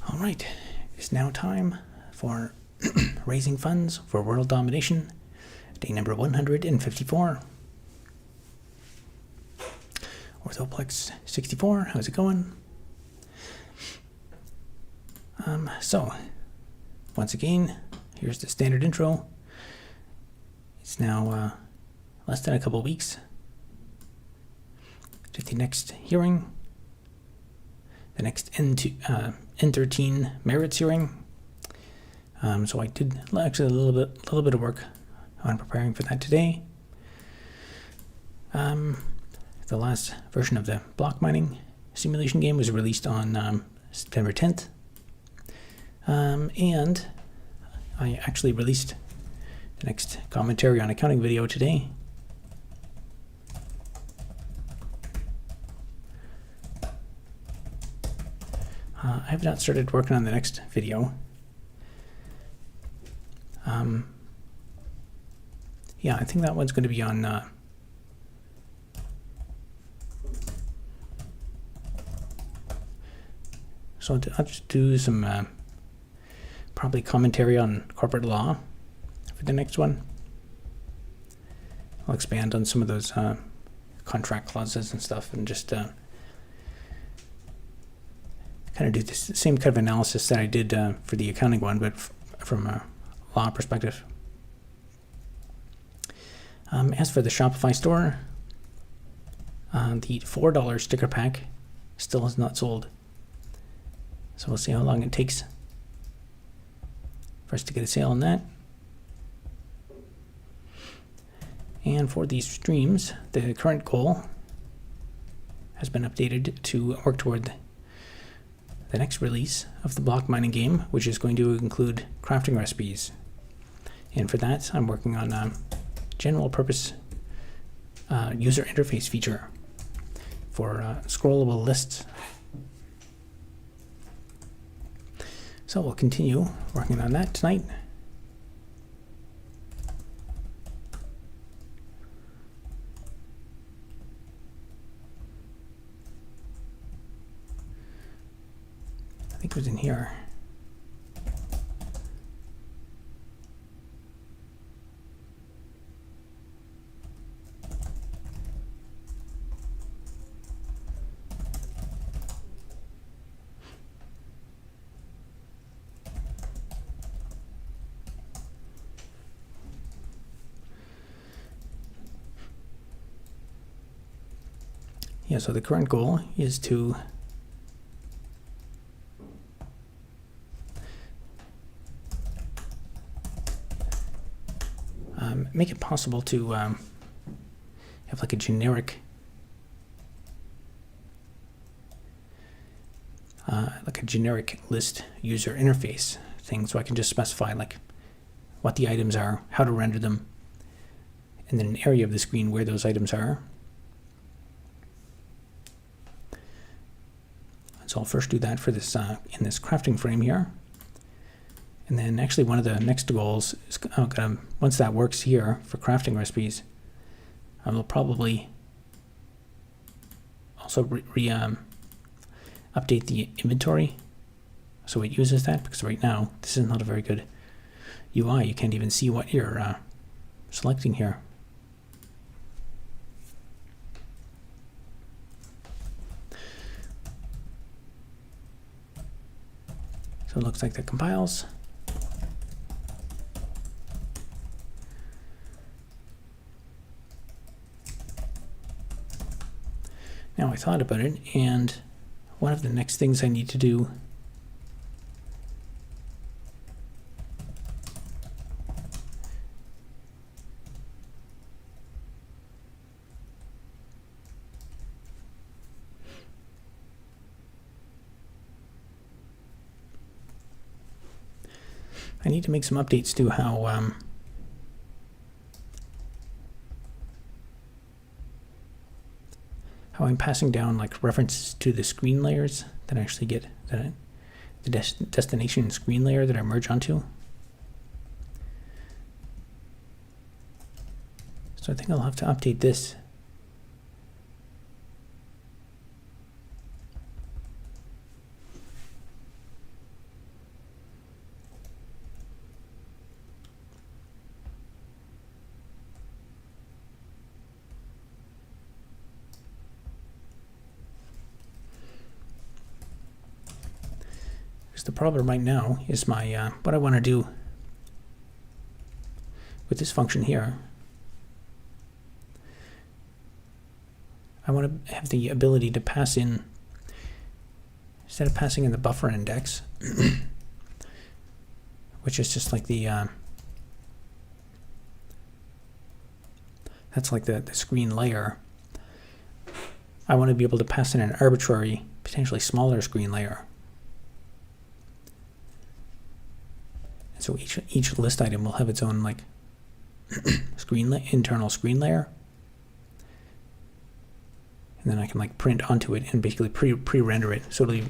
All right, it's now time for raising funds for world domination, day number 154. Orthoplex 64, how's it going? So, once again, here's the standard intro. It's now less than a couple weeks to the next hearing, the next N13 merits hearing. So I did actually a little bit of work on preparing for that today. The last version of the block mining simulation game was released on September 10th. And I actually released the next commentary on accounting video today. I have not started working on the next video. Yeah, I think that one's going to be on so I'll just do some probably commentary on corporate law for the next one. I'll expand on some of those contract clauses and stuff, and just kind of do the same kind of analysis that I did for the accounting one, but from a law perspective. As for the Shopify store, the $4 sticker pack still is not sold. So we'll see how long it takes for us to get a sale on that. And for these streams, the current goal has been updated to work toward the next release of the block mining game, which is going to include crafting recipes. And for that, I'm working on a general purpose user interface feature for scrollable lists. So we'll continue working on that tonight. I think it was in here. Yeah, so the current goal is to make it possible to have like a generic list user interface thing, so I can just specify like what the items are, how to render them, and then an area of the screen where those items are. So I'll first do that for this in this crafting frame here. And then actually one of the next goals is once that works here for crafting recipes, I will probably also update the inventory so it uses that, because right now this is not a very good UI. You can't even see what you're selecting here. So it looks like that compiles. Now I thought about it, and one of the next things I need to do I need to make some updates to how I'm passing down like references to the screen layers that I actually get the destination screen layer that I merge onto. So I think I'll have to update this. the problem right now is my what I want to do with this function here. I want to have the ability to pass in, instead of passing in the buffer index, which is just like the that's like the screen layer. I want to be able to pass in an arbitrary, potentially smaller screen layer. And so each list item will have its own like internal screen layer. And then I can like print onto it and basically pre-render it. So it'll be,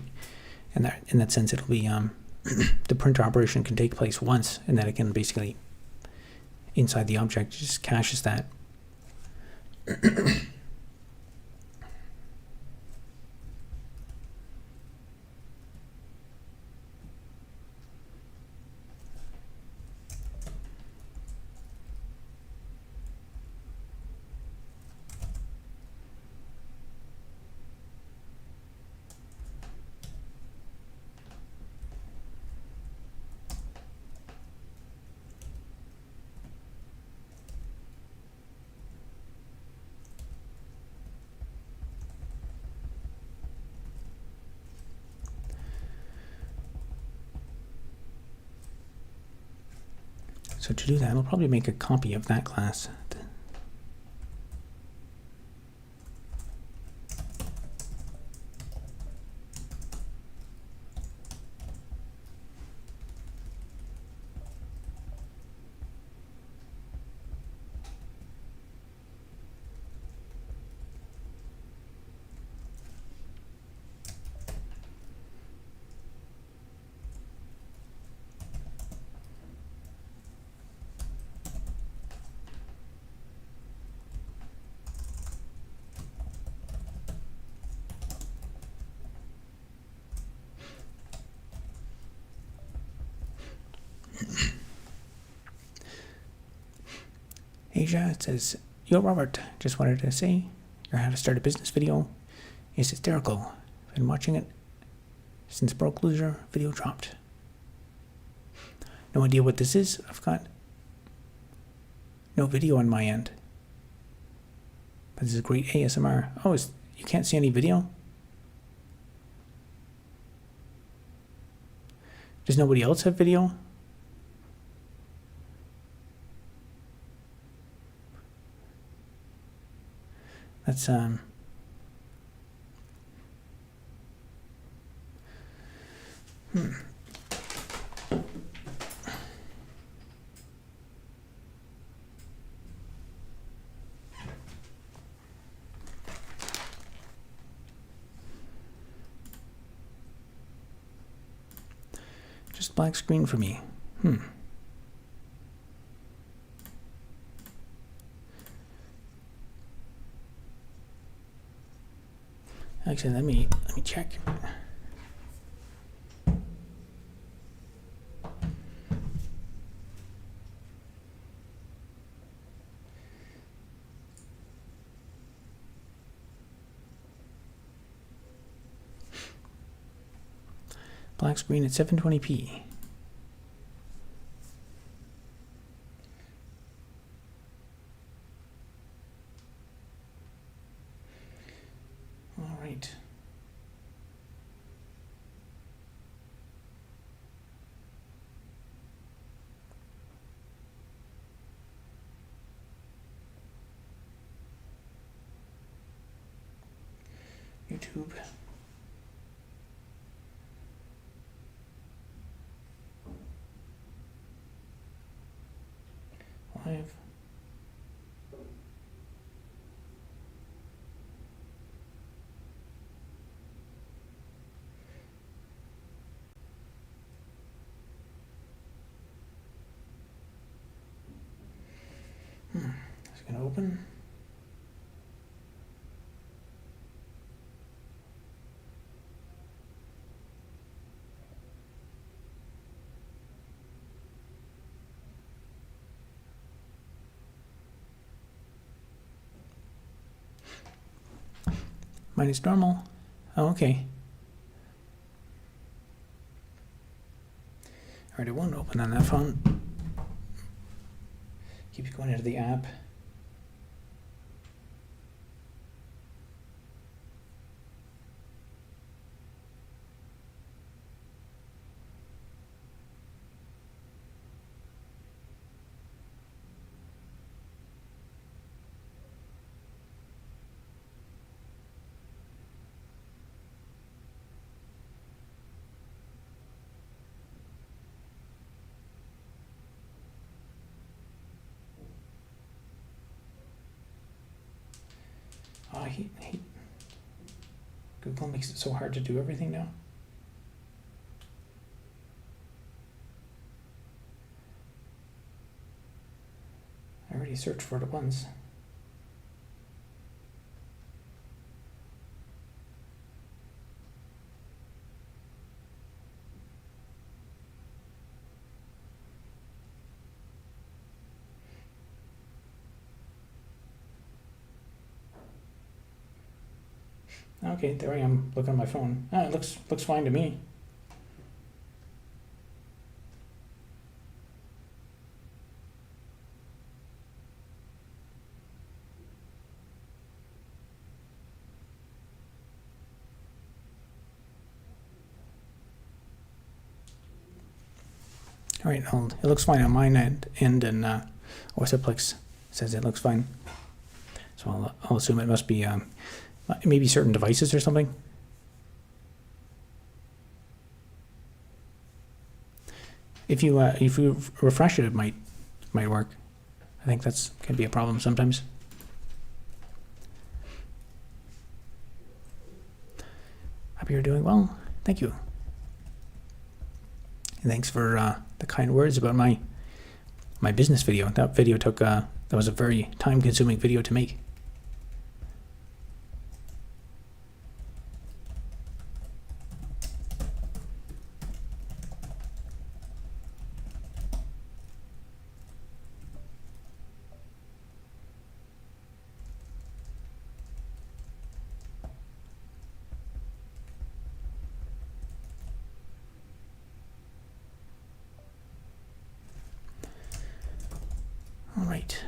in that sense, it'll be the printer operation can take place once, and then it can basically inside the object just caches that. So to do that, I'll probably make a copy of that class. Asia, it says, "Yo, Robert, just wanted to say your how to start a business video is hysterical. I've been watching it since Broke Loser video dropped. No idea what this is. I've got no video on my end. But this is great ASMR. Oh, you can't see any video? Does nobody else have video? That's just black screen for me. Actually, let me check. Black screen at 720p. All right. YouTube. Live. It's gonna open. Mine is normal. Oh, okay. Alright, it won't open on that phone. Keep going into the app. Google makes it so hard to do everything now. I already searched for it once. Okay, there I am. Look on my phone. It looks fine to me. All right, it looks fine on mine end, and OSFlex says it looks fine. So I'll assume it must be maybe certain devices or something. If you refresh it, it might work. I think that's can be a problem sometimes. Hope you're doing well. Thank you. And thanks for the kind words about my business video. That video took that was a very time-consuming video to make. All right.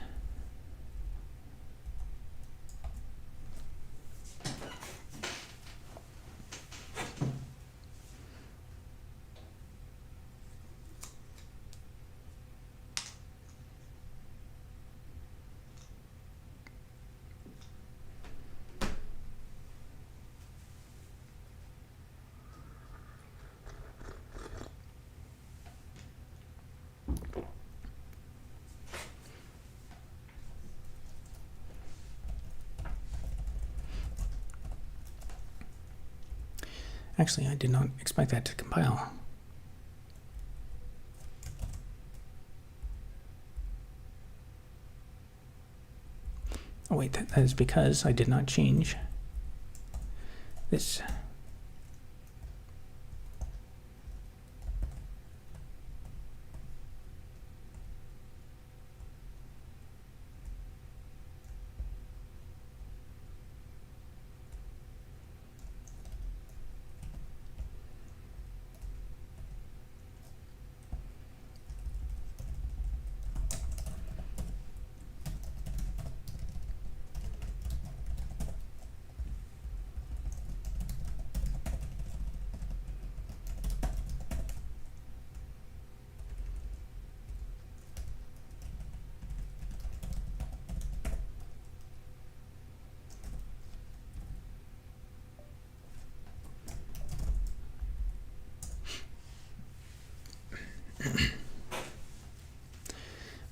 Actually, I did not expect that to compile. Oh wait, that is because I did not change this.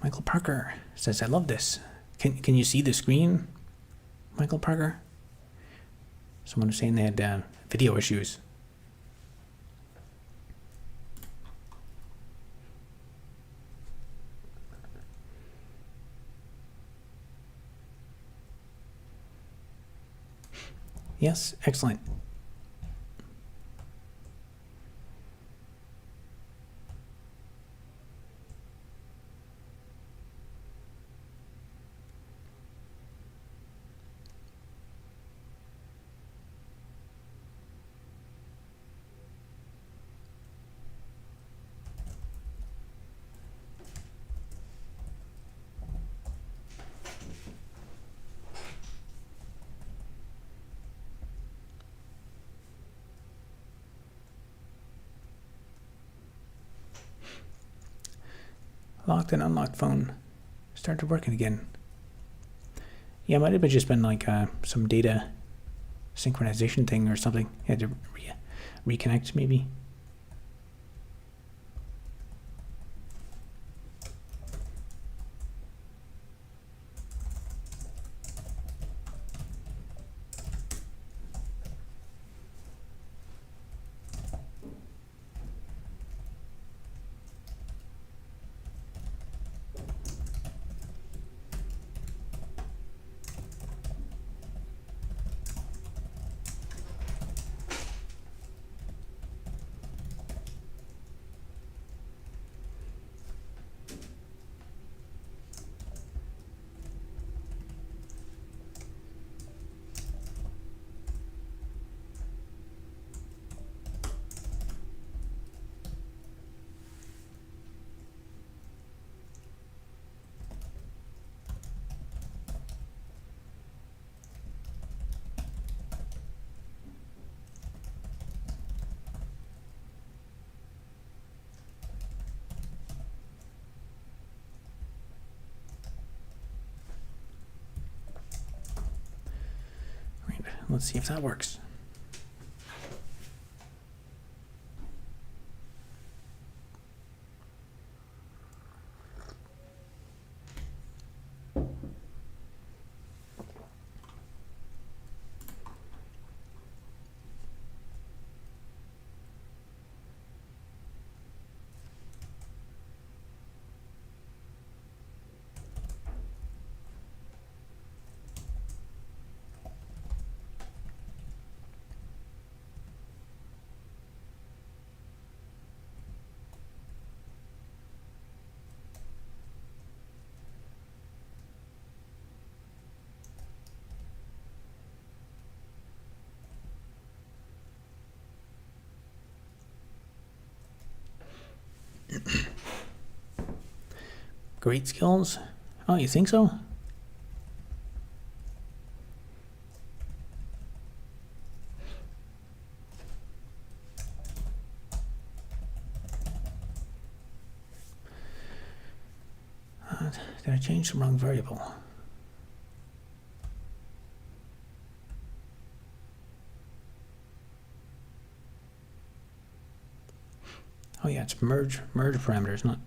Michael Parker says, I love this. Can you see the screen, Michael Parker? Someone was saying they had video issues. Yes, excellent. Locked and unlocked phone started working again. Yeah, it might have just been like some data synchronization thing or something. You had to reconnect maybe. Let's see if that works. Great skills. Oh, you think so? Did I change the wrong variable? Oh yeah, it's merge parameters, not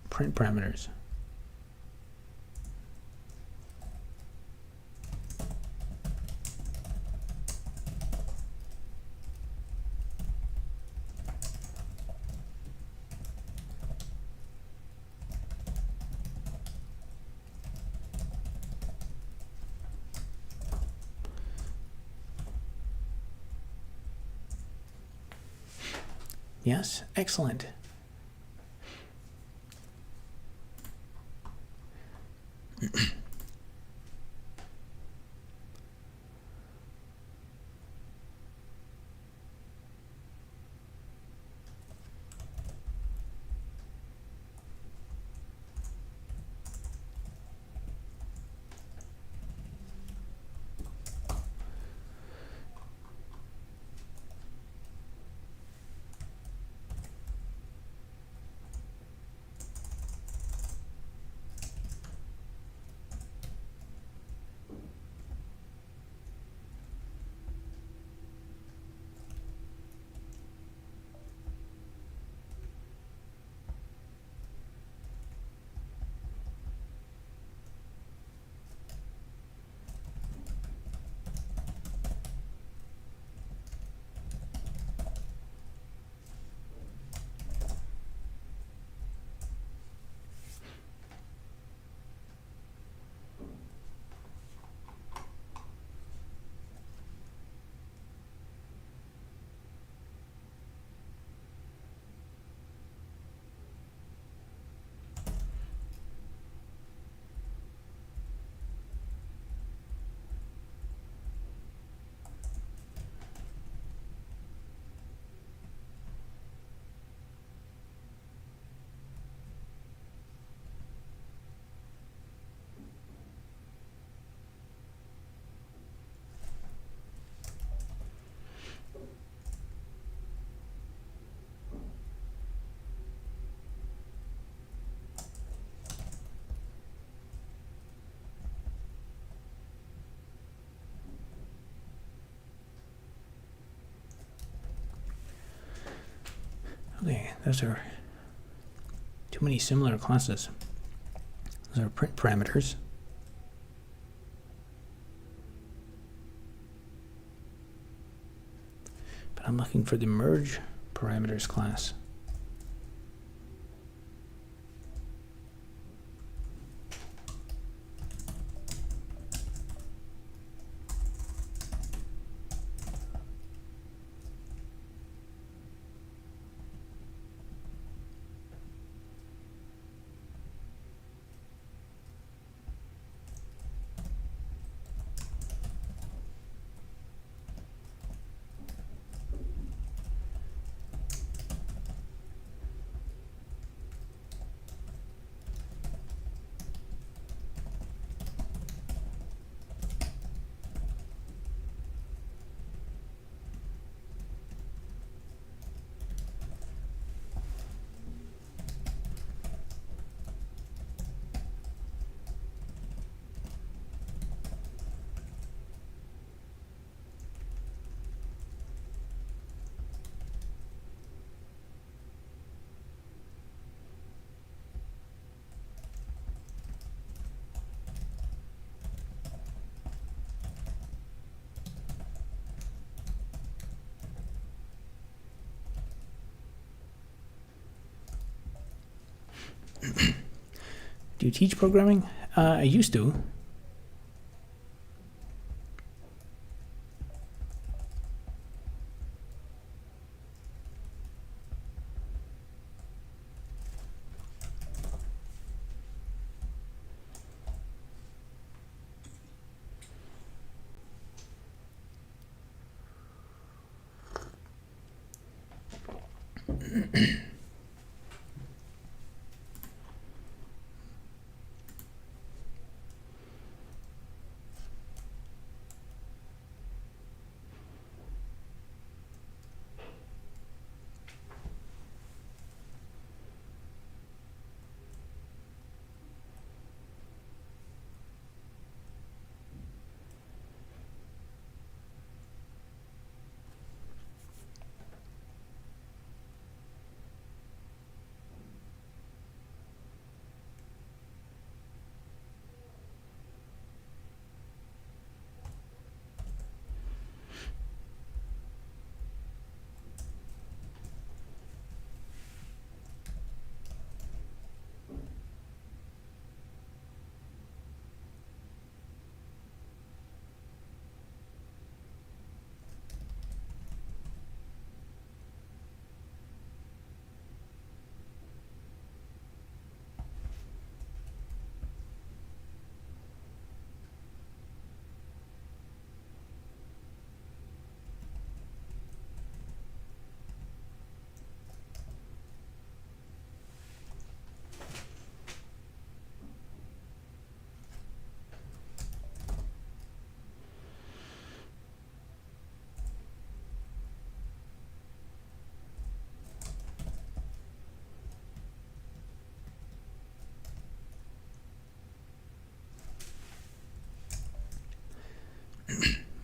print parameters. Yes, excellent. Okay, those are too many similar classes. Those are print parameters. But I'm looking for the merge parameters class. Do you teach programming? I used to.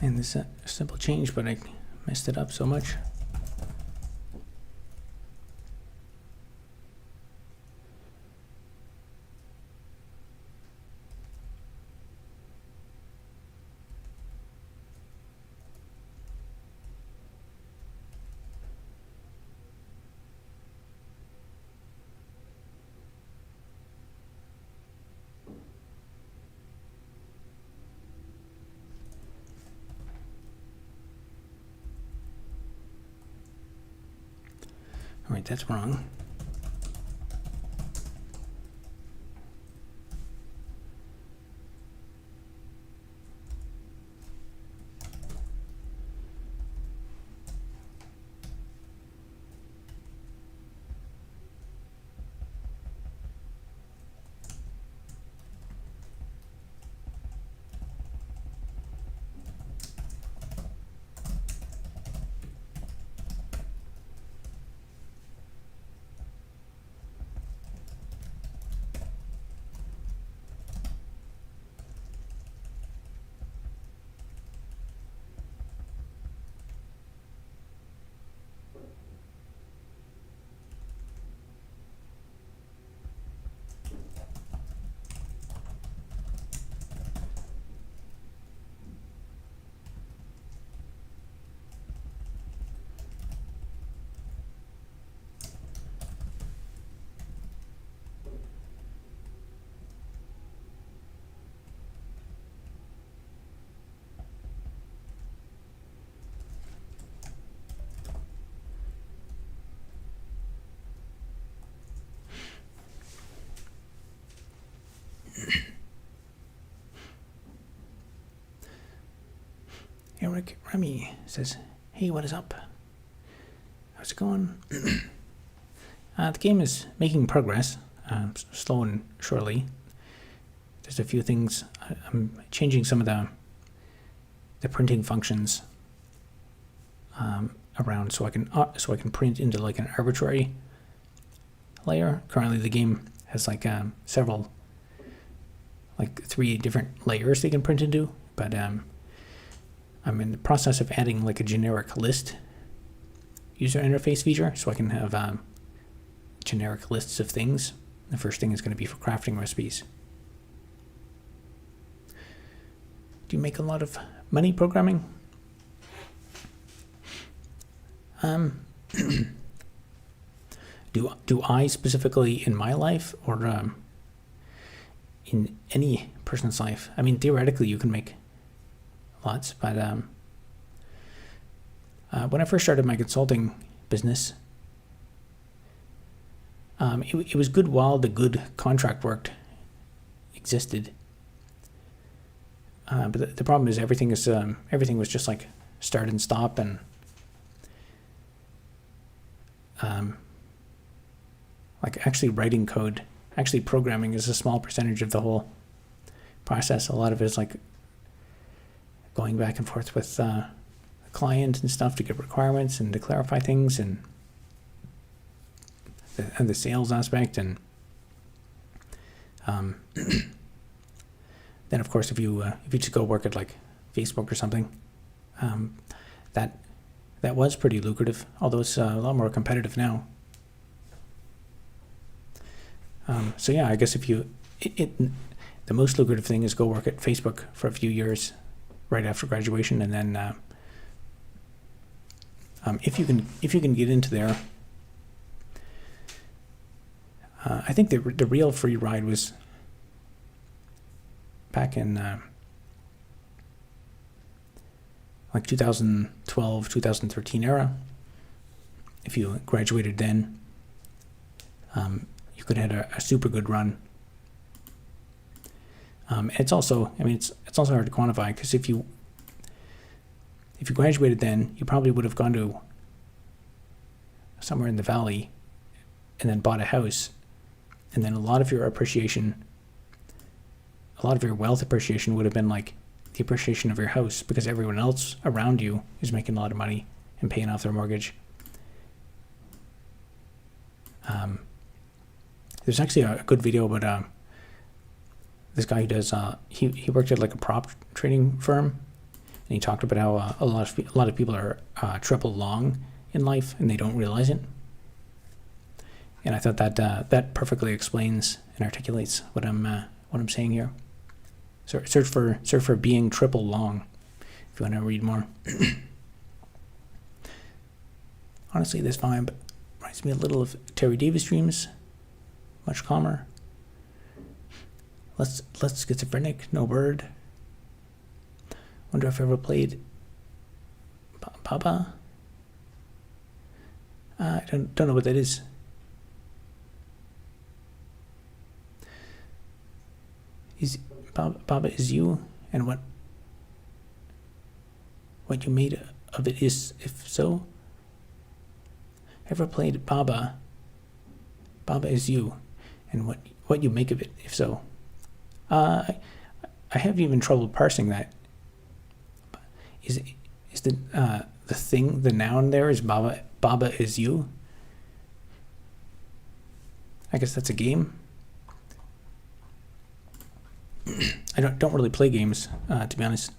And this is a simple change, but I messed it up so much. All right, that's wrong. Rick Remy says, hey, what is up? How's it going? The game is making progress, slow and surely. There's a few things. I'm changing some of the printing functions around so I can print into like an arbitrary layer. Currently, the game has like several, like 3 different layers they can print into, but I'm in the process of adding like a generic list user interface feature, so I can have generic lists of things. The first thing is going to be for crafting recipes. Do you make a lot of money programming? Do I specifically in my life, or in any person's life? I mean, theoretically, you can make lots, but when I first started my consulting business, it was good while the good contract work existed. But the problem is everything was just like start and stop, and like actually writing code, actually programming is a small percentage of the whole process. A lot of it is like going back and forth with the client and stuff to get requirements and to clarify things, and the sales aspect, and then of course if you just go work at like Facebook or something, that was pretty lucrative, although it's a lot more competitive now. So yeah, I guess if the most lucrative thing is go work at Facebook for a few years right after graduation, and then if you can get into there, I think the real free ride was back in like 2012, 2013 era. If you graduated then, you could have had a super good run. It's also, I mean, it's also hard to quantify, because if you graduated then, you probably would have gone to somewhere in the valley and then bought a house, and then a lot of your wealth appreciation would have been like the appreciation of your house, because everyone else around you is making a lot of money and paying off their mortgage. There's actually a good video about this guy who does he worked at like a prop trading firm, and he talked about how a lot of people are triple long in life and they don't realize it. And I thought that perfectly explains and articulates what I'm saying here. So search for being triple long if you want to read more. Honestly, this vibe reminds me a little of Terry Davis streams. Much calmer. Less schizophrenic. No bird. Wonder if I ever played Baba. I don't know what that is. Is Baba is you, and what you made of it is, if so. Ever played Baba? Baba is you, and what you make of it, if so. I have even trouble parsing that. Is the thing, the noun there is Baba? Baba is you. I guess that's a game. I don't really play games, to be honest.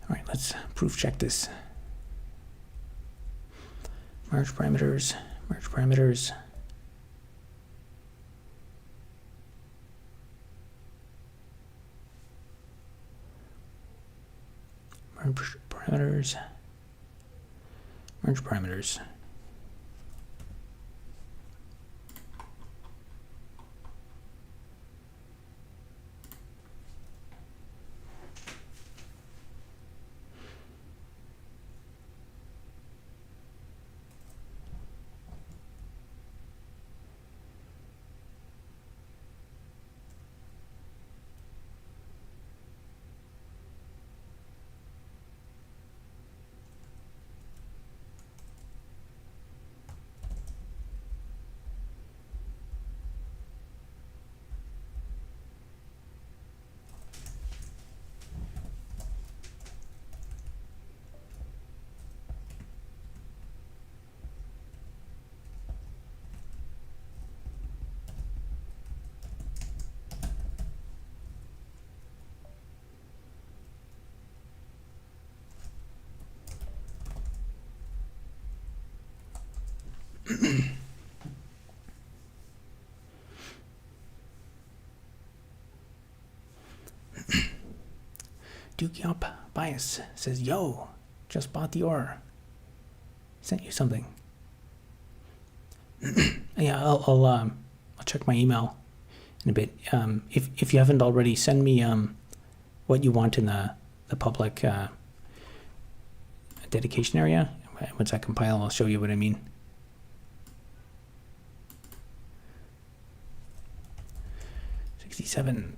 All right, let's proof check this. Merge parameters. Merge parameters. Merge parameters. Merge parameters. Duke Up Bias says, "Yo, just bought the ore. Sent you something." Yeah, I'll check my email in a bit. If you haven't already, send me what you want in the public dedication area. Once I compile, I'll show you what I mean. $67.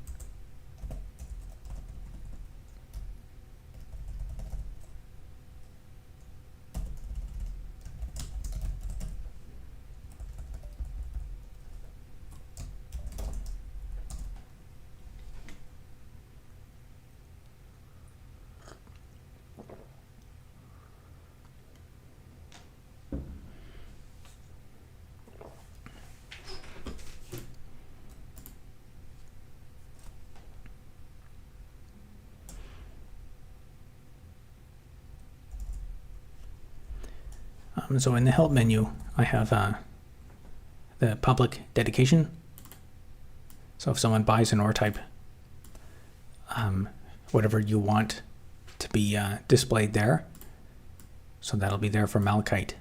So in the help menu, I have the public dedication. So if someone buys an ore type, whatever you want to be displayed there, so that'll be there for Malachite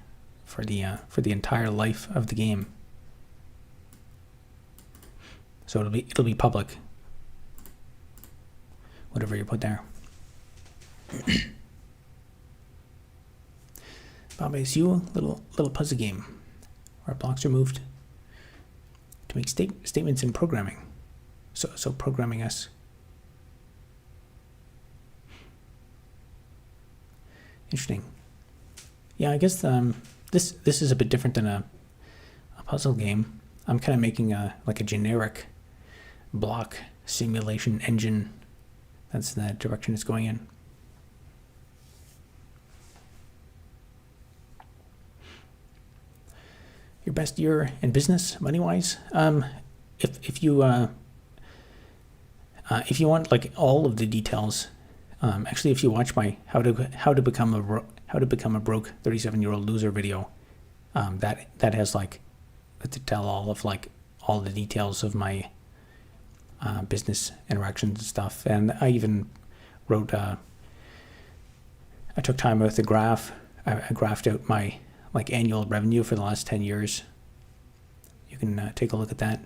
for the entire life of the game. So it'll be public, whatever you put there. Baba is you, little puzzle game where blocks are moved to make statements in programming. So programming us. Interesting. Yeah, I guess this is a bit different than a puzzle game. I'm kind of making like a generic block simulation engine. That's the direction it's going in. Your best year in business, money-wise. If you want like all of the details, actually, if you watch my how to become a broke 37-year-old loser video, that has like to tell all the details of my business interactions and stuff. And I even wrote. I took time with the graph. I graphed out my annual revenue for the last 10 years. You can take a look at that.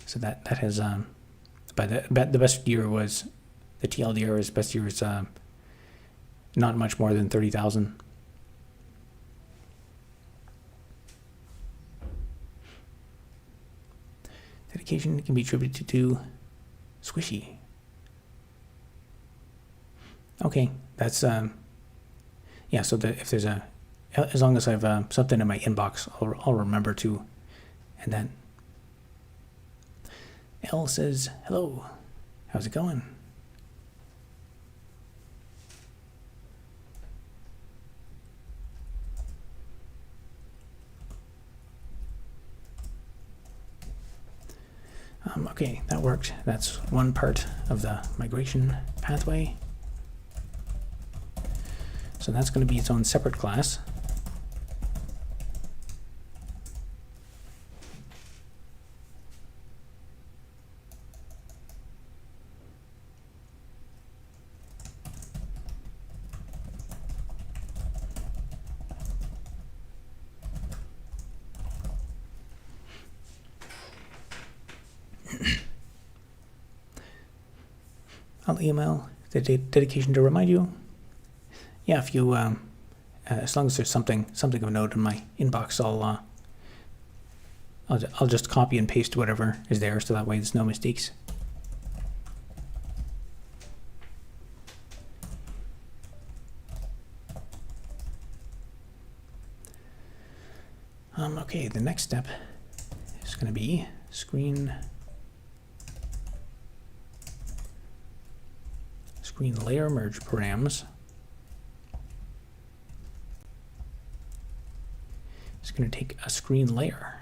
So that has but the best year was the TLDR. His best year is not much more than 30,000. Dedication can be attributed to Squishy. Okay, that's yeah. So that if there's as long as I've something in my inbox, I'll remember to. And then L says, "Hello, how's it going?" Okay, that worked. That's one part of the migration pathway. So that's going to be its own separate class. I'll email the dedication to remind you. Yeah, if you, as long as there's something of note in my inbox, I'll just copy and paste whatever is there, so that way there's no mistakes. Okay, the next step is going to be screen layer merge params. It's going to take a screen layer.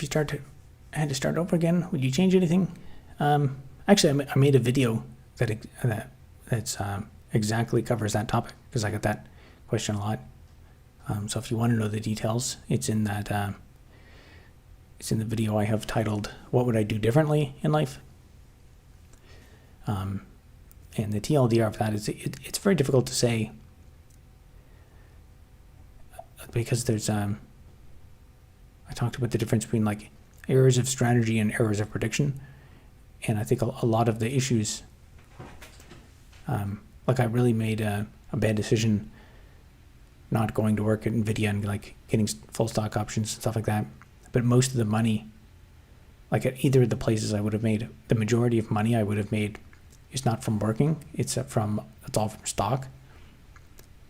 you had to start over again, would you change anything? Actually, I made a video that's exactly covers that topic, because I get that question a lot. So if you want to know the details, it's in that. It's in the video I have titled "What Would I Do Differently in Life?" And the TLDR of that is it's very difficult to say, because there's I talked about the difference between like errors of strategy and errors of prediction, and I think a lot of the issues, like I really made a bad decision not going to work at NVIDIA and like getting full stock options and stuff like that. But most of the money, like at either of the places I would have made, the majority of money I would have made is not from working, it's all from stock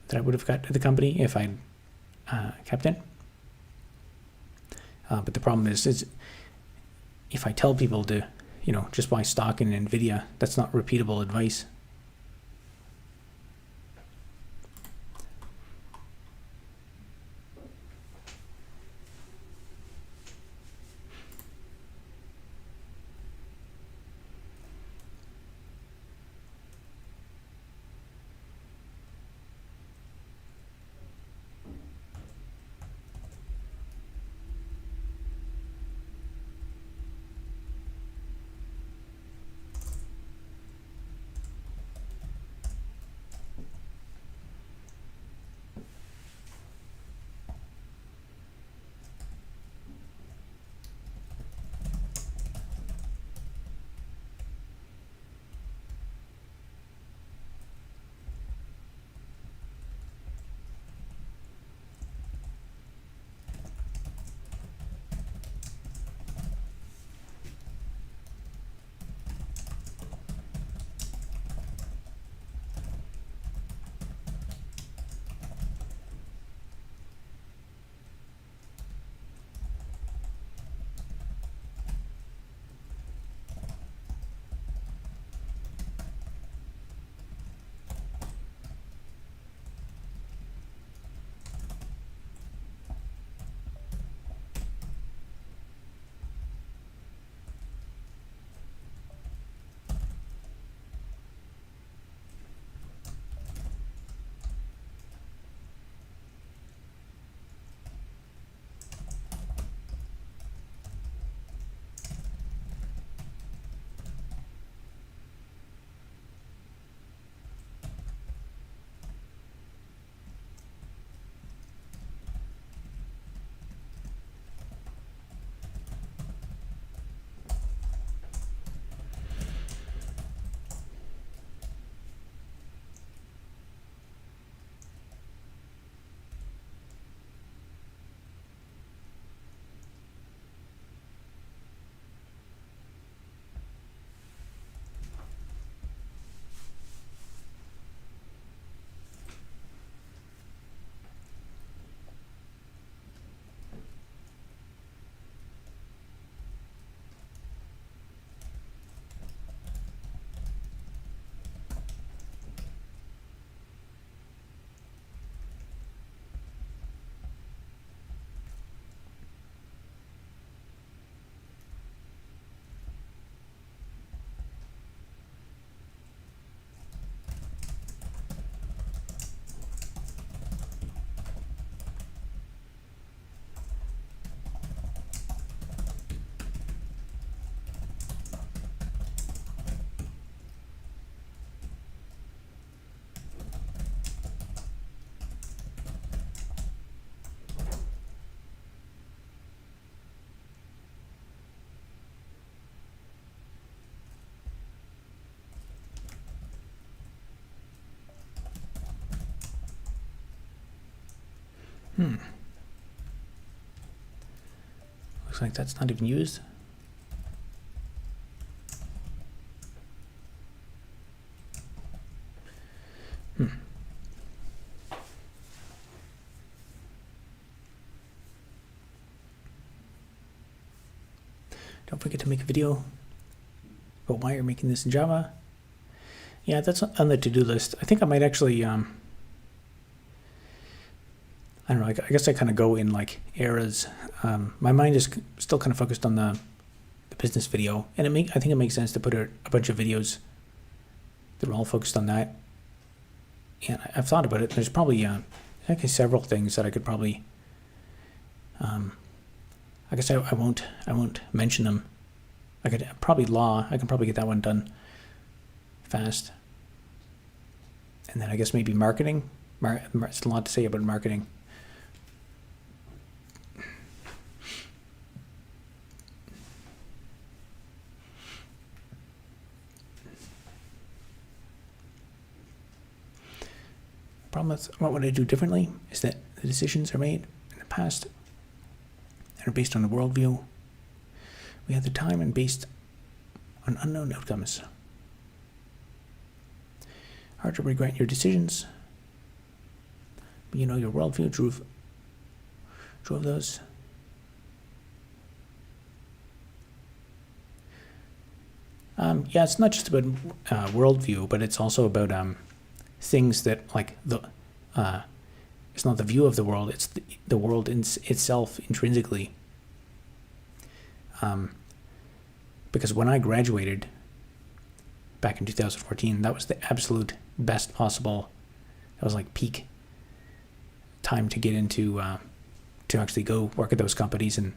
that I would have got to the company if I kept it. But the problem is if I tell people to, just buy stock in NVIDIA, that's not repeatable advice. Looks like that's not even used. Don't forget to make a video about why you're making this in Java. Yeah, that's on the to-do list. I think I might actually I don't know, I guess I kind of go in like eras. My mind is still kind of focused on the business video, and I think it makes sense to put a bunch of videos that are all focused on that. And I've thought about it. There's probably actually several things that I could probably. I guess I won't mention them. I could probably I can probably get that one done fast. And then I guess maybe marketing. It's a lot to say about marketing. Problem with what would I do differently is that the decisions are made in the past and are based on a worldview. We have the time and based on unknown outcomes. Hard to regret your decisions, but you know your worldview drove those. Yeah, it's not just about worldview, but it's also about things that like it's not the view of the world, it's the world itself intrinsically. Because when I graduated back in 2014, that was the absolute best possible. That was like peak time to get into to actually go work at those companies, and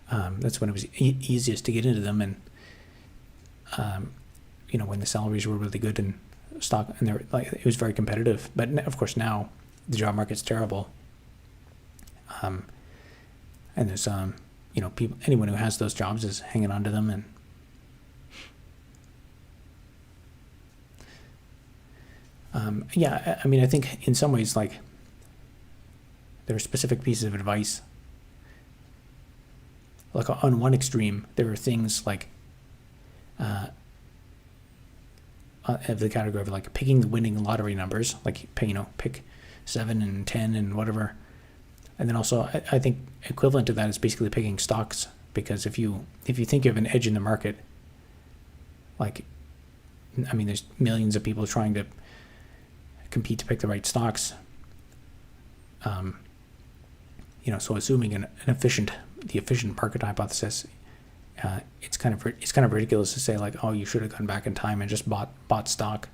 that's when it was easiest to get into them, and when the salaries were really good and stock, and they were, like, it was very competitive. But of course now the job market's terrible, and there's people, anyone who has those jobs is hanging on to them. And I mean, I think in some ways, like, there are specific pieces of advice. Like on one extreme, there are things like of the category of like picking the winning lottery numbers, like pick 7 and 10 and whatever. And then also, I think equivalent to that is basically picking stocks, because if you think you have an edge in the market, like, I mean, there's millions of people trying to compete to pick the right stocks. So assuming the efficient market hypothesis, it's kind of ridiculous to say like, oh, you should have gone back in time and just bought stock,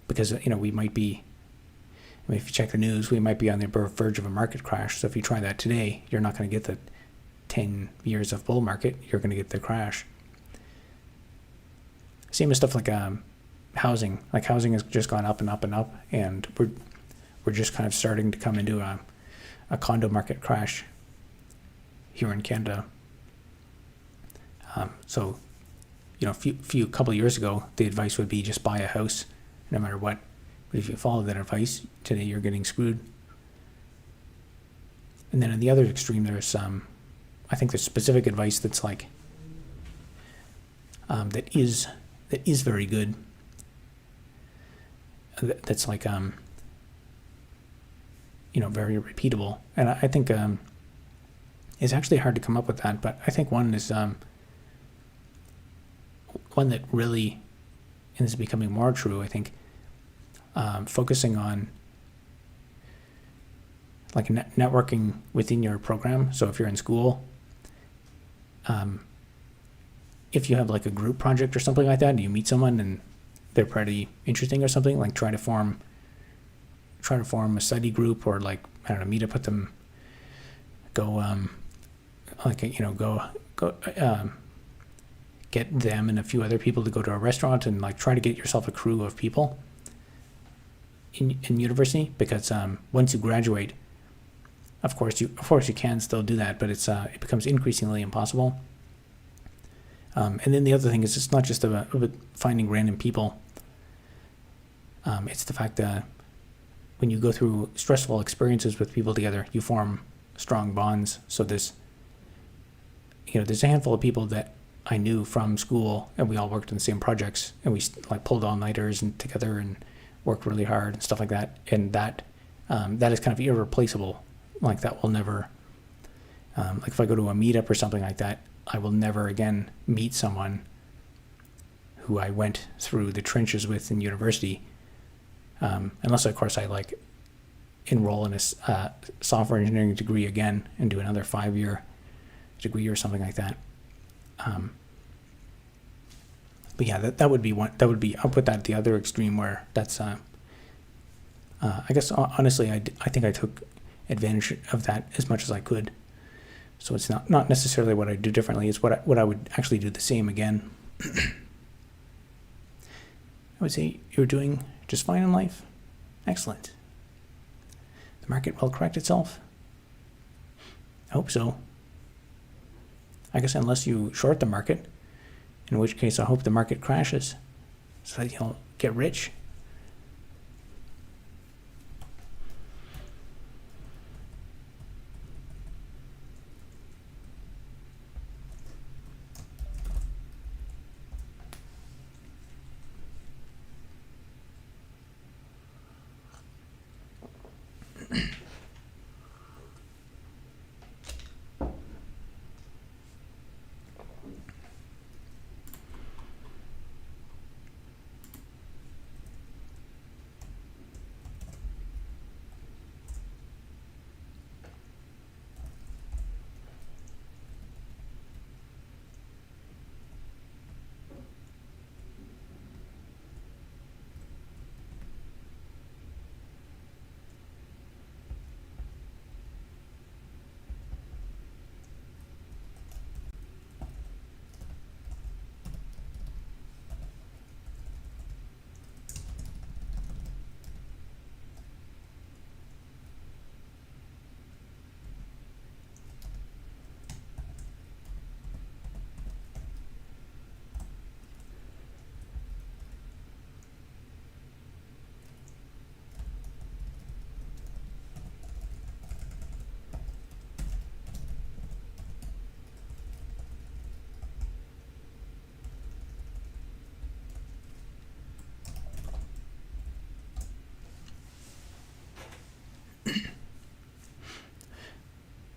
because we might be. I mean, if you check the news, we might be on the verge of a market crash. So if you try that today, you're not going to get the 10 years of bull market. You're going to get the crash. Same as stuff like housing. Like housing has just gone up and up and up, and we're just kind of starting to come into a condo market crash here in Canada. So a couple of years ago, the advice would be just buy a house, no matter what. But if you follow that advice, today you're getting screwed. And then on the other extreme, there's I think there's specific advice that's like that is very good. That's like very repeatable. And I think it's actually hard to come up with that, but I think one is one that really is becoming more true. I think focusing on like networking within your program. So if you're in school, if you have like a group project or something like that, and you meet someone and they're pretty interesting or something, like try to form a study group, or like, I don't know, meet up with them, go get them and a few other people to go to a restaurant, and like try to get yourself a crew of people in university, because once you graduate, of course you can still do that, but it becomes increasingly impossible. And then the other thing is, it's not just about finding random people. It's the fact that when you go through stressful experiences with people together, you form strong bonds. So there's a handful of people that I knew from school, and we all worked on the same projects, and we like pulled all-nighters and together and worked really hard and stuff like that. And that is kind of irreplaceable. Like that will never, like if I go to a meetup or something like that, I will never again meet someone who I went through the trenches with in university, unless of course I like enroll in a software engineering degree again and do another 5-year degree or something like that. But yeah, that would be one. That would be, I'll put that at the other extreme where that's. I guess honestly, I think I took advantage of that as much as I could. So it's not necessarily what I do differently. It's what I would actually do the same again. I would say you're doing just fine in life. Excellent. The market will correct itself. I hope so. I guess unless you short the market, in which case I hope the market crashes so that you'll get rich.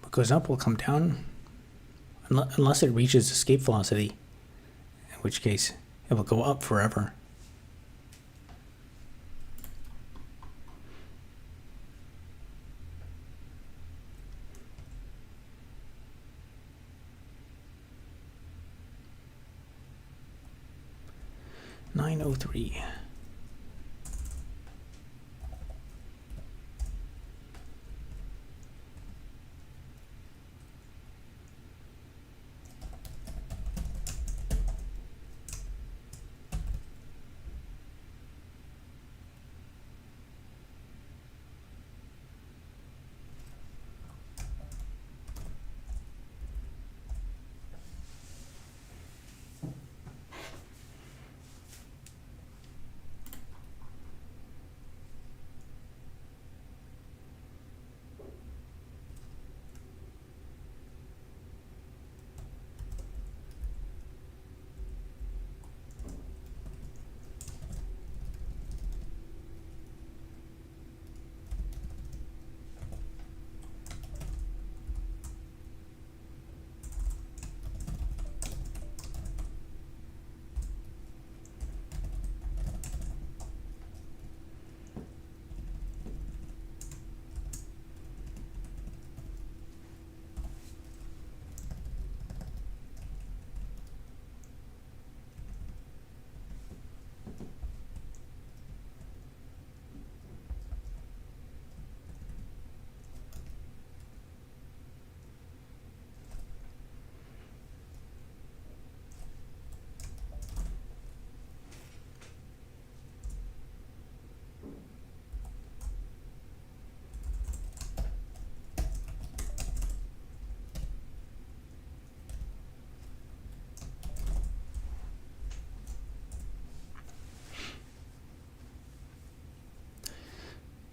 What goes up will come down unless it reaches escape velocity, in which case it will go up forever. $9.03.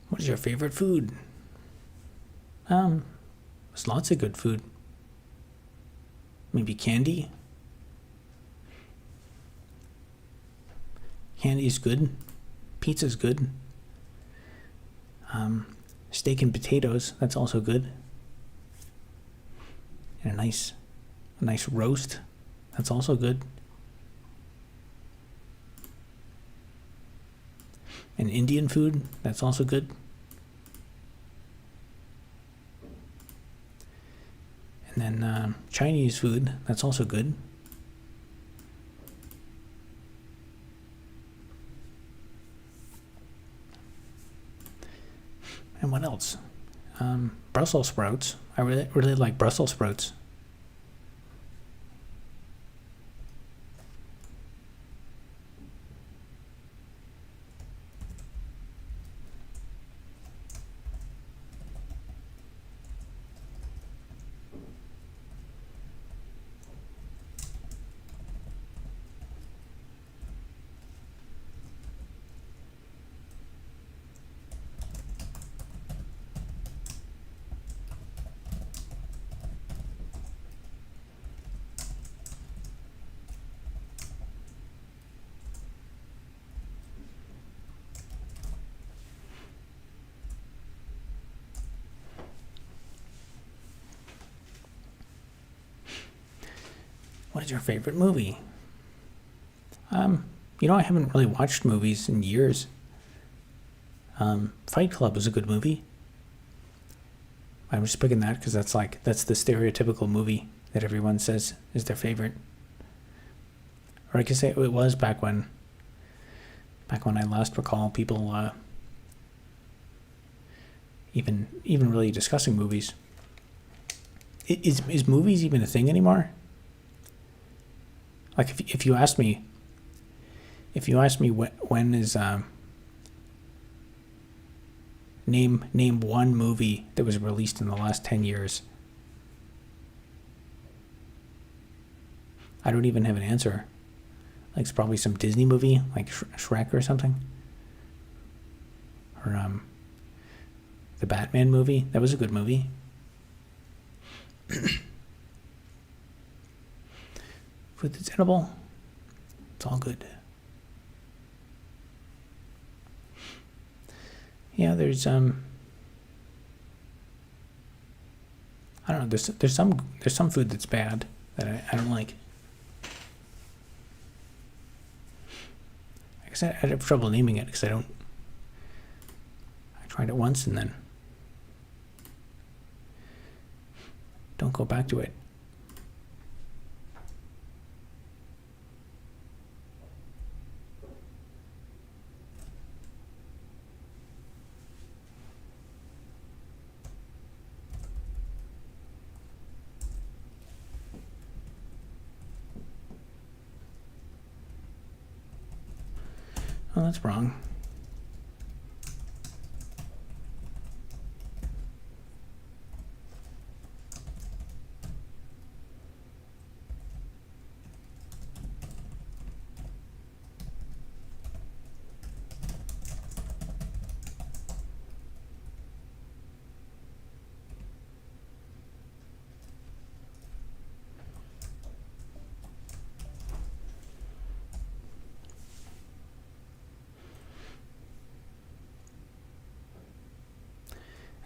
What is your favorite food? There's lots of good food. Maybe candy. Candy's good. Pizza's good. Steak and potatoes, that's also good. And a nice roast, that's also good. And Indian food, that's also good. Chinese food. That's also good. And what else? Brussels sprouts. I really like Brussels sprouts. What is your favorite movie? I haven't really watched movies in years. Fight Club was a good movie. I was just picking that because that's the stereotypical movie that everyone says is their favorite. Or I could say it was back when I last recall people even really discussing movies. Is movies even a thing anymore? Like if you ask me when is name one movie that was released in the last 10 years, I don't even have an answer. Like it's probably some Disney movie like Shrek or something, or the Batman movie. That was a good movie. Food that's edible, it's all good. Yeah, there's I don't know. There's some food that's bad that I don't like. Like I said, I have trouble naming it because I tried it once and then don't go back to it. Oh, that's wrong.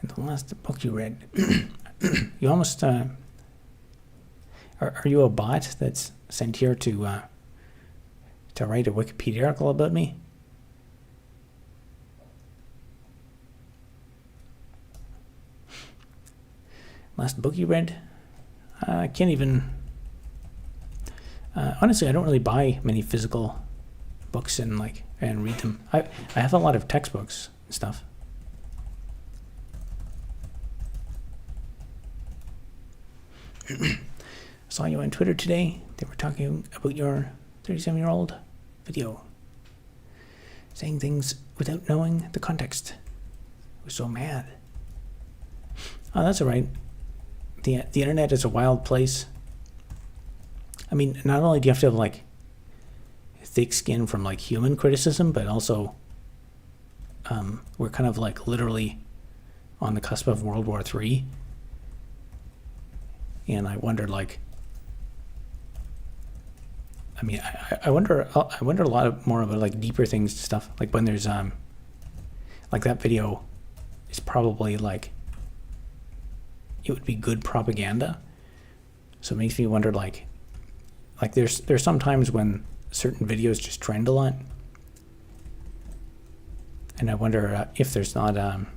And the last book you read, you almost are you a bot that's sent here to write a Wikipedia article about me? Last book you read? I can't even. Honestly, I don't really buy many physical books and read them. I have a lot of textbooks and stuff. Saw you on Twitter today. They were talking about your 37-year-old video, saying things without knowing the context. I was so mad. Oh, that's all right. The internet is a wild place. I mean, not only do you have to have thick skin from human criticism, but also we're kind of literally on the cusp of World War III. And I wondered, I wonder a lot more about deeper things and stuff. Like when there's that video is probably it would be good propaganda. So it makes me wonder there's some times when certain videos just trend a lot, and I wonder if there's not if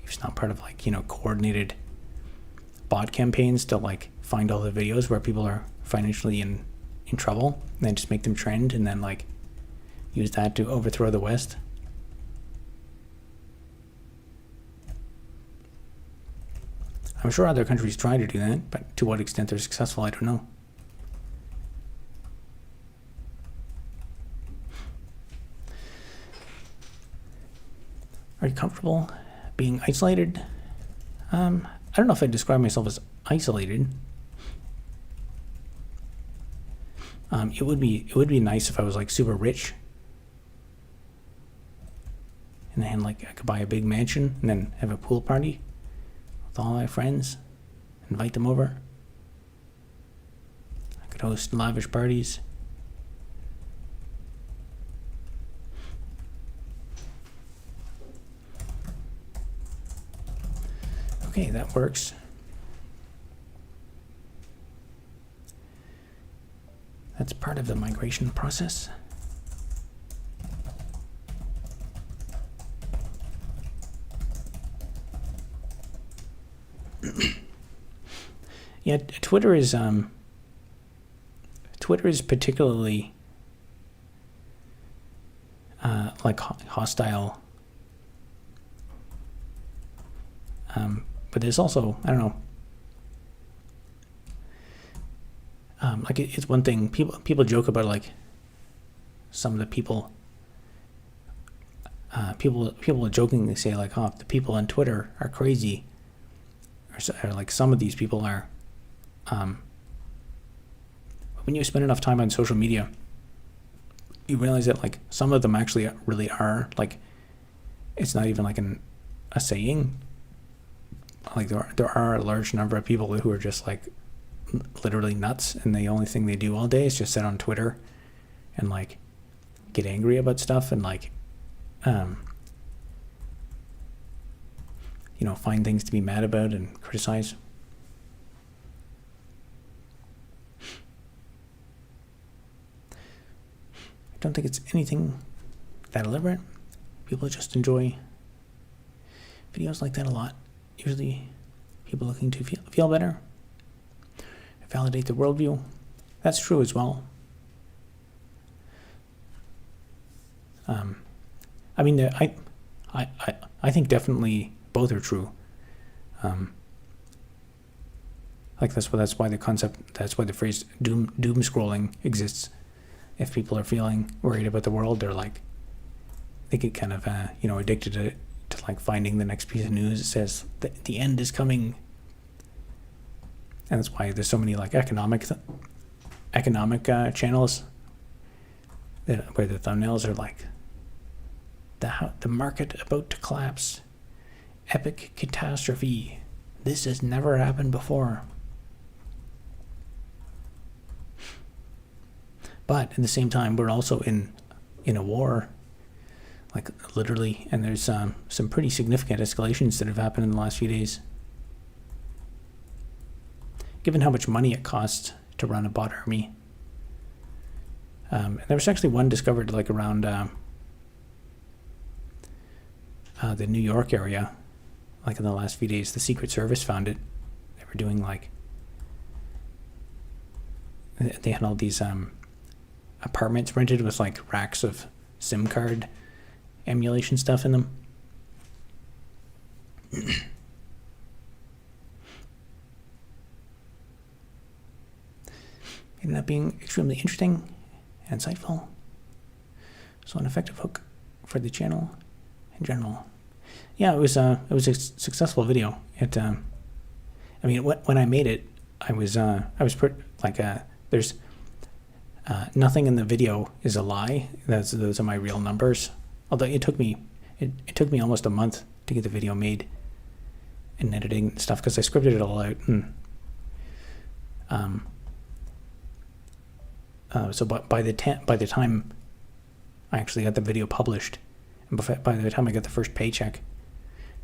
it's not part of coordinated bot campaigns to find all the videos where people are financially in trouble, and then just make them trend, and then like use that to overthrow the West. I'm sure other countries try to do that, but to what extent they're successful, I don't know. Are you comfortable being isolated? I don't know if I'd describe myself as isolated. It would be nice if I was like super rich, and then like I could buy a big mansion and then have a pool party with all my friends, invite them over. I could host lavish parties. Okay, that works. That's part of the migration process. Yeah, Twitter is particularly like hostile. But there's also, I don't know, like it's one thing, people joke about like some of the people jokingly say like, oh, the people on Twitter are crazy, or like some of these people are. When you spend enough time on social media, you realize that like some of them actually really are like, it's not even like a saying. Like there are a large number of people who are just like literally nuts, and the only thing they do all day is just sit on Twitter and like get angry about stuff and like find things to be mad about and criticize. I don't think it's anything that elaborate. People just enjoy videos like that a lot. Usually people looking to feel better, validate their worldview. That's true as well. I mean, I think definitely both are true. Like that's why the phrase doom scrolling exists. If people are feeling worried about the world, they get kind of addicted to like finding the next piece of news that says that the end is coming. And that's why there's so many like economic channels where the thumbnails are like the market about to collapse, epic catastrophe, this has never happened before. But at the same time, we're also in a war, like literally, and there's some pretty significant escalations that have happened in the last few days. Given how much money it costs to run a bot army, and there was actually one discovered like around the New York area, like in the last few days. The Secret Service found it. They were doing like, they had all these apartments rented with like racks of SIM card emulation stuff in them. Ended up being extremely interesting and insightful. So an effective hook for the channel in general. Yeah, it was a successful video. It I mean, when I made it, I was there's nothing in the video is a lie. Those are my real numbers. Although it took me almost a month to get the video made and editing and stuff, because I scripted it all out. And so by the time I actually got the video published, and by the time I got the first paycheck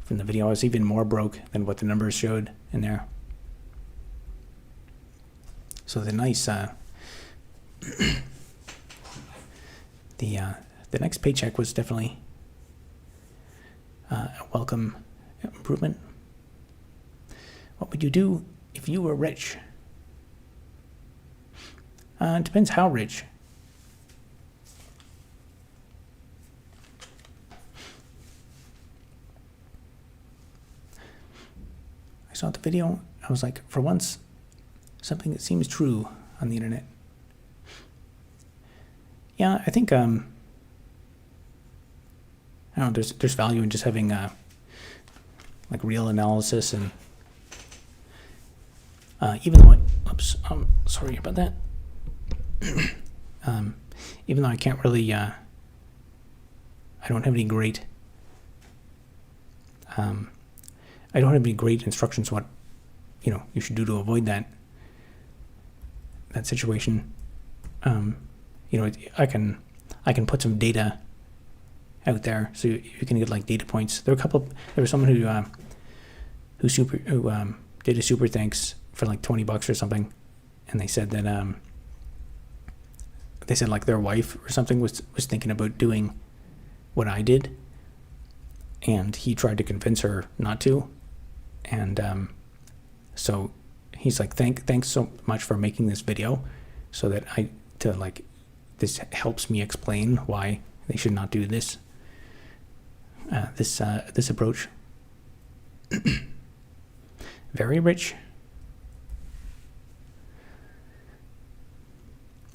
from the video, I was even more broke than what the numbers showed in there. So the nice the next paycheck was definitely a welcome improvement. What would you do if you were rich? It depends how rich. I saw the video. I was like, for once, something that seems true on the internet. Yeah, I think I don't know. There's value in just having like real analysis, and even though sorry about that. Even though I can't really, I don't have any great, I don't have any great instructions what you should do to avoid that situation. I can put some data out there so you can get like data points. There was someone who did a super thanks for like $20 or something, and they said that like their wife or something was thinking about doing what I did, and he tried to convince her not to, and so he's like, thanks so much for making this video, so that this helps me explain why they should not do this this approach. Very rich.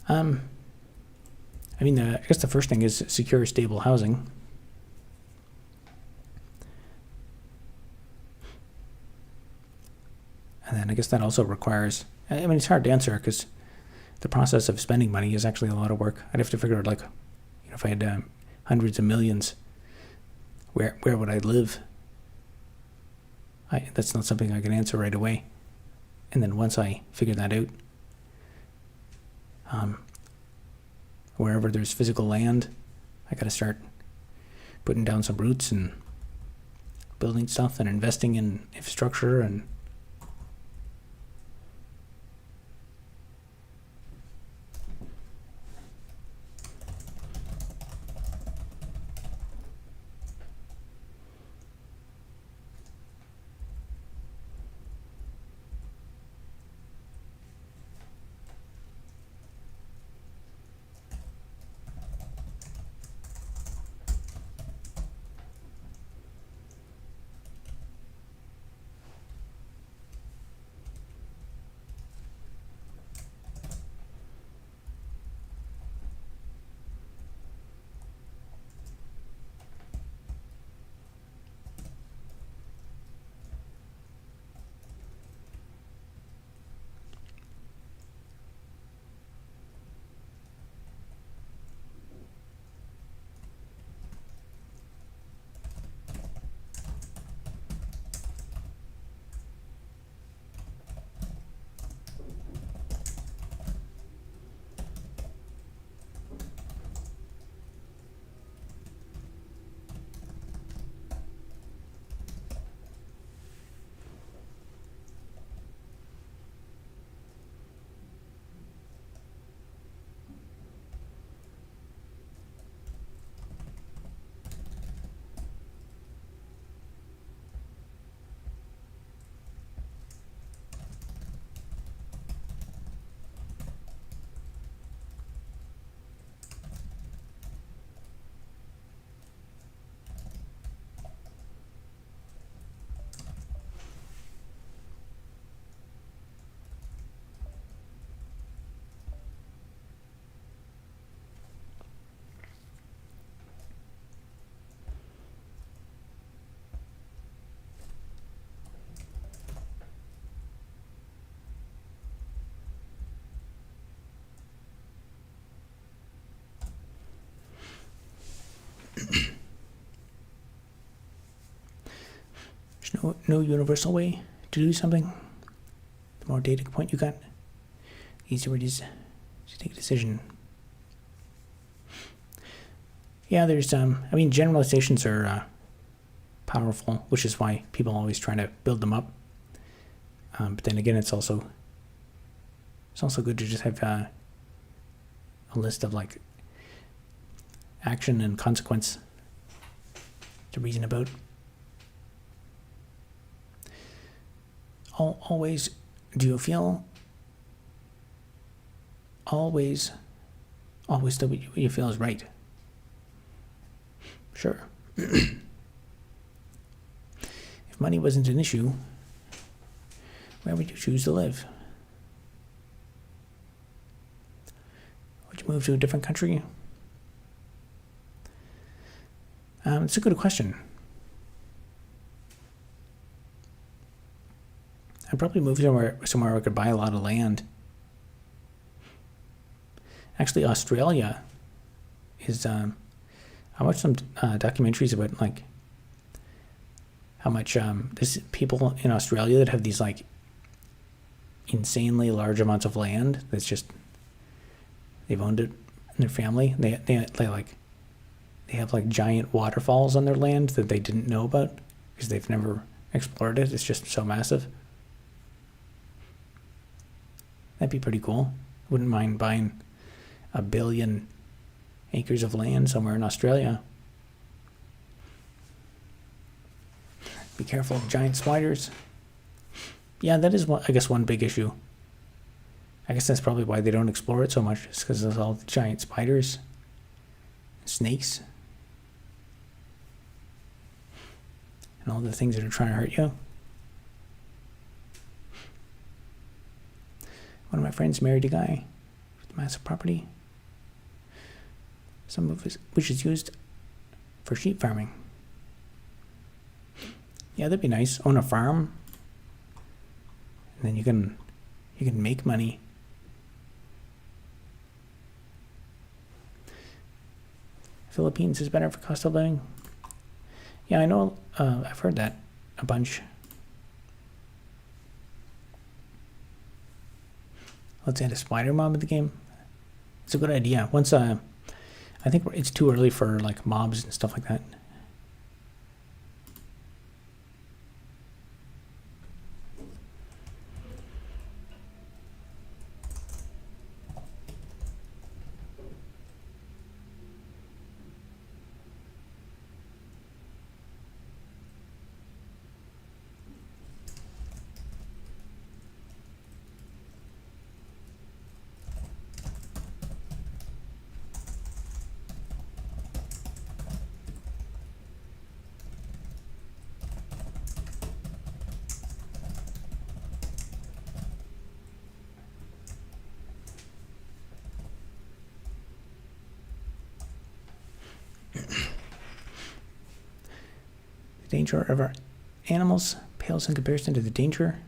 I guess the first thing is secure, stable housing. And then I guess that also requires, it's hard to answer because the process of spending money is actually a lot of work. I'd have to figure out, like, if I had hundreds of millions, where would I live? That's not something I can answer right away. And then once I figure that out, wherever there's physical land, I got to start putting down some roots and building stuff and investing in infrastructure and there's no universal way to do something. The more data point you got, the easier it is to take a decision. Yeah, there's generalizations are powerful, which is why people always try to build them up. But then again, it's also good to just have a list of like action and consequence to reason about. always do what you feel is right. Sure. If money wasn't an issue, where would you choose to live? Would you move to a different country? It's a good question. I'd probably move somewhere where I could buy a lot of land. Actually, Australia is. I watched some documentaries about like how much there's people in Australia that have these like insanely large amounts of land that's just they've owned it in their family. They have like giant waterfalls on their land that they didn't know about because they've never explored it. It's just so massive. That'd be pretty cool. Wouldn't mind buying 1 billion acres of land somewhere in Australia. Be careful of giant spiders. Yeah, that is I guess one big issue. I guess that's probably why they don't explore it so much, is because there's all the giant spiders, snakes, and all the things that are trying to hurt you. One of my friends married a guy with massive property, some of which is used for sheep farming. Yeah, that'd be nice. Own a farm, and then you can make money. Philippines is better for cost of living. Yeah, I know. I've heard that a bunch. Let's add a spider mob in the game. It's a good idea. Once I think it's too early for like mobs and stuff like that. The danger of our animals pales in comparison to the danger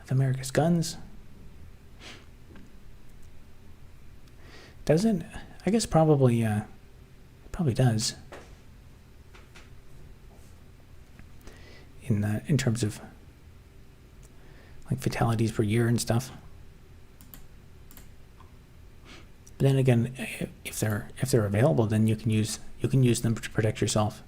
of America's guns. Does it? I guess probably does. In terms of like fatalities per year and stuff. But then again, if they're available, then you can use them to protect yourself.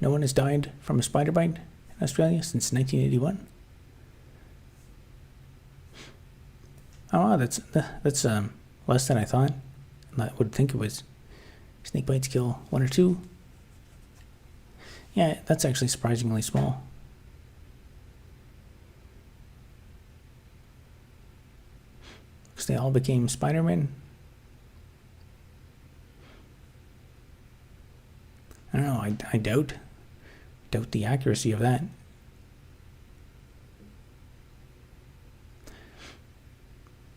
No one has died from a spider bite in Australia since 1981. Oh wow, that's less than I thought. I would think it was snake bites kill 1 or 2. Yeah, that's actually surprisingly small. Because they all became Spider-Man. I don't know, I doubt the accuracy of that.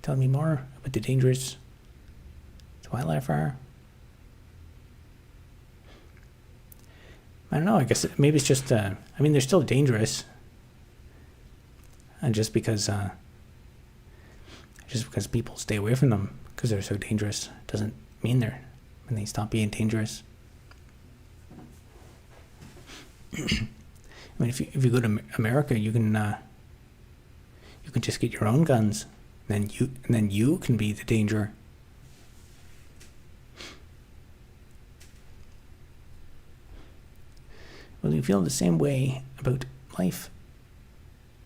Tell me more about the dangers wildlife are. I don't know. I guess maybe it's just. I mean, they're still dangerous, and just because people stay away from them because they're so dangerous doesn't mean they stop being dangerous. I mean, if you go to America, you can just get your own guns, and then you can be the danger. Will you feel the same way about life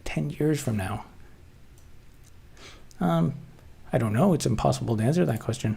10 years from now? I don't know. It's impossible to answer that question.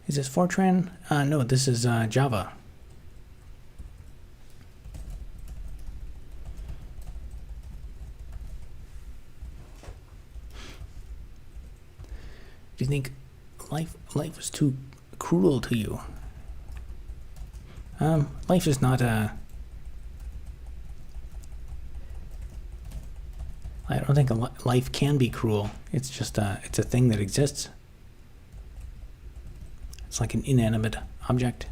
Is this Fortran? No, this is Java. Do you think life was too cruel to you? Life is not I don't think life can be cruel. It's just it's a thing that exists. It's like an inanimate object.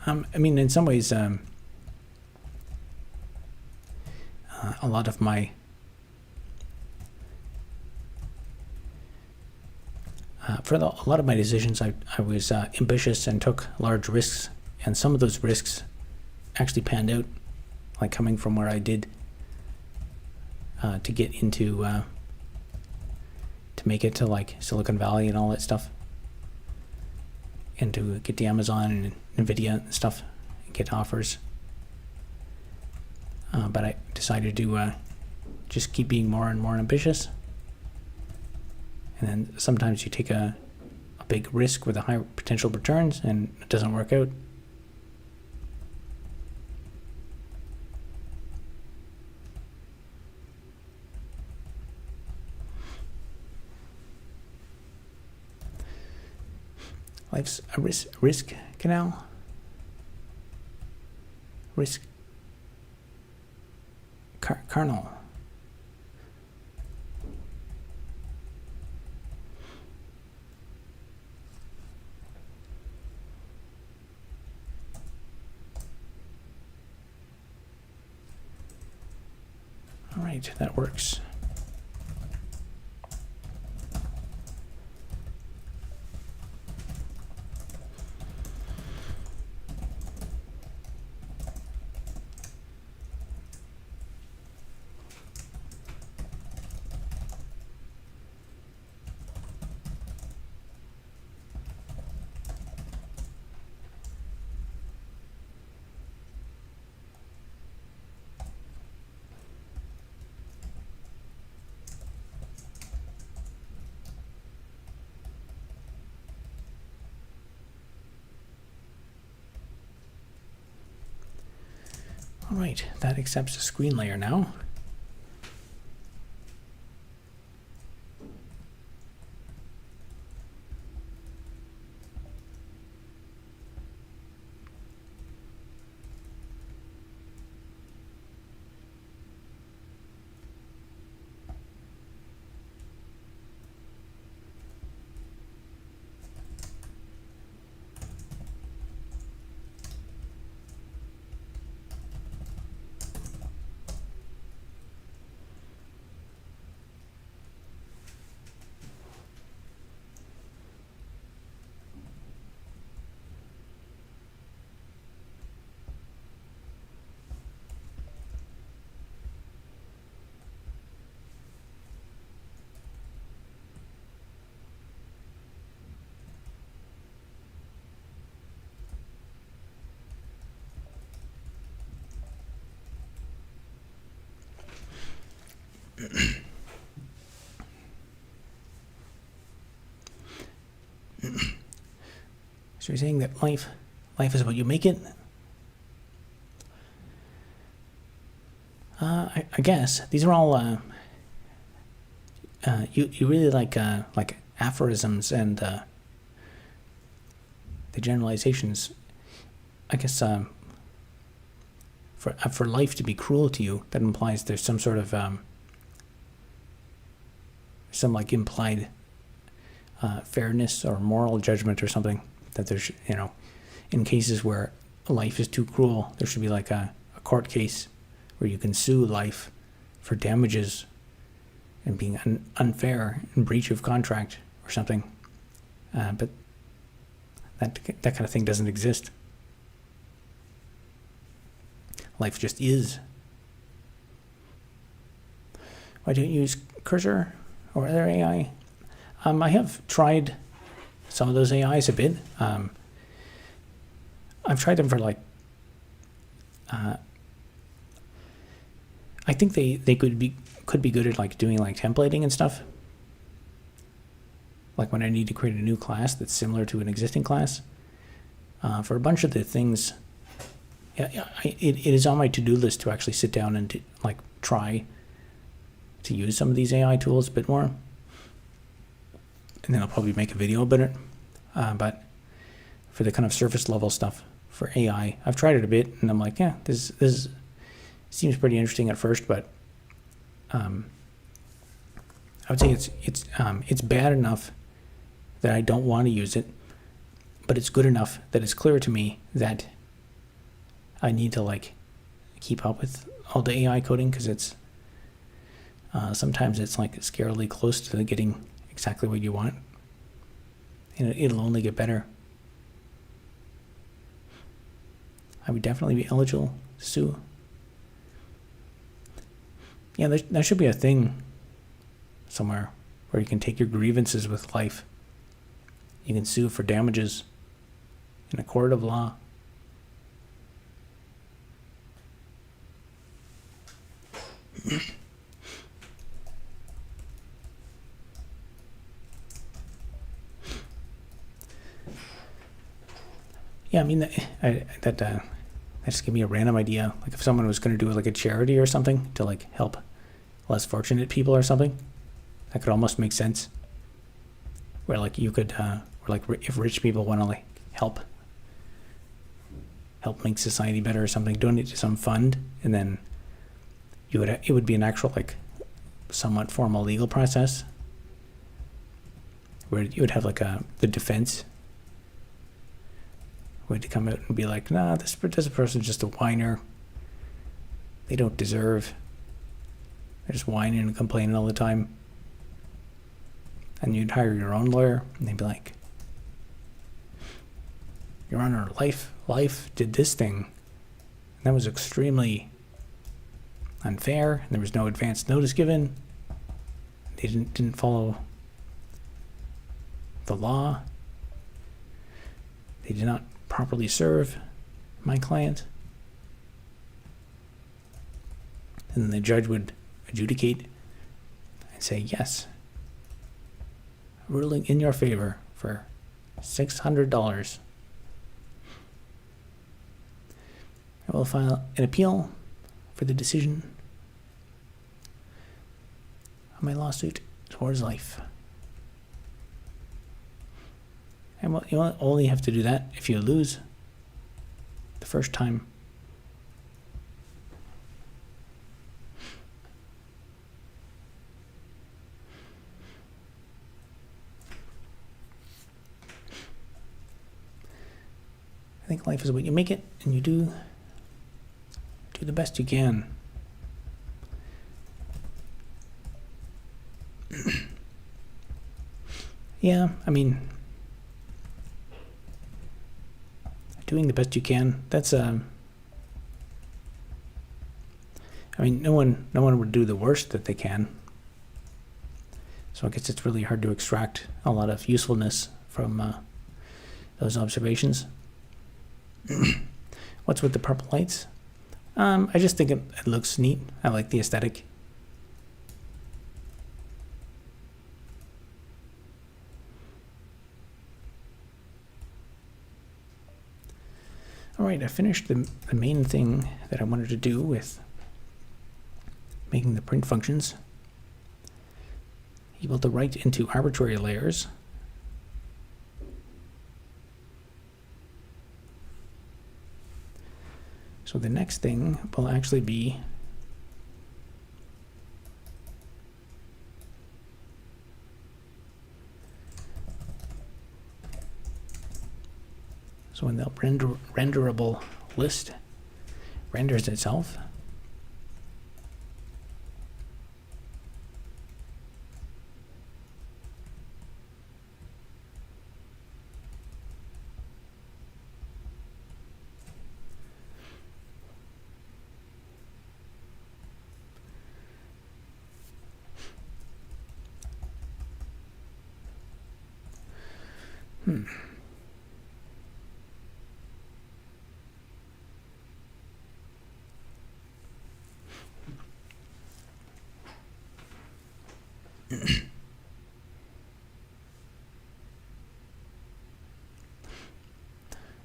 I mean, in some ways, a lot of my a lot of my decisions, I was ambitious and took large risks, and some of those risks actually panned out, like coming from where I did. To get into to make it to like Silicon Valley and all that stuff, and to get to Amazon and Nvidia and stuff, and get offers. But I decided to just keep being more and more ambitious. And then sometimes you take a big risk with a high potential returns, and it doesn't work out. Life's a risk canal. Risk kernel. All right, that works. All right, that accepts the screen layer now. So you're saying that life is what you make it? I guess these are all you really like aphorisms and the generalizations. I guess for life to be cruel to you, that implies there's some sort of some like implied fairness or moral judgment or something, that there's, in cases where life is too cruel, there should be like a court case where you can sue life for damages and being unfair in breach of contract or something. But that kind of thing doesn't exist. Life just is. Why don't you use Cursor or other AI? I have tried some of those AIs a bit. I've tried them for like, I think they could be good at like doing like templating and stuff. Like when I need to create a new class that's similar to an existing class. For a bunch of the things, it is on my to-do list to actually sit down and try to use some of these AI tools a bit more. And then I'll probably make a video about it. But for the kind of surface level stuff for AI, I've tried it a bit, and I'm like, yeah, this seems pretty interesting at first, but I would say it's bad enough that I don't want to use it, but it's good enough that it's clear to me that I need to like keep up with all the AI coding, because it's sometimes it's like scarily close to getting exactly what you want, and it'll only get better. I would definitely be eligible to sue. Yeah, there should be a thing somewhere where you can take your grievances with life. You can sue for damages in a court of law. Yeah, I mean, that just gave me a random idea. Like if someone was going to do like a charity or something to like help less fortunate people or something, that could almost make sense. Where like you could, or like if rich people want to like help make society better or something, donate to some fund, and then it would be an actual like somewhat formal legal process where you would have like the defense to come out and be like, nah, this person's just a whiner. They don't deserve. They're just whining and complaining all the time. And you'd hire your own lawyer, and they'd be like, Your Honor, life did this thing. And that was extremely unfair, and there was no advance notice given. They didn't follow the law. They did not properly serve my client. And then the judge would adjudicate and say, yes, ruling in your favor for $600. I will file an appeal for the decision of my lawsuit towards life. And you only have to do that if you lose the first time. I think life is what you make it, and you do the best you can. Yeah, I mean, doing the best you can, that's I mean, no one would do the worst that they can. So I guess it's really hard to extract a lot of usefulness from those observations. What's with the purple lights? I just think it looks neat. I like the aesthetic. All right, I finished the main thing that I wanted to do with making the print functions. Able to write into arbitrary layers. So the next thing will actually be so when the renderable list renders itself,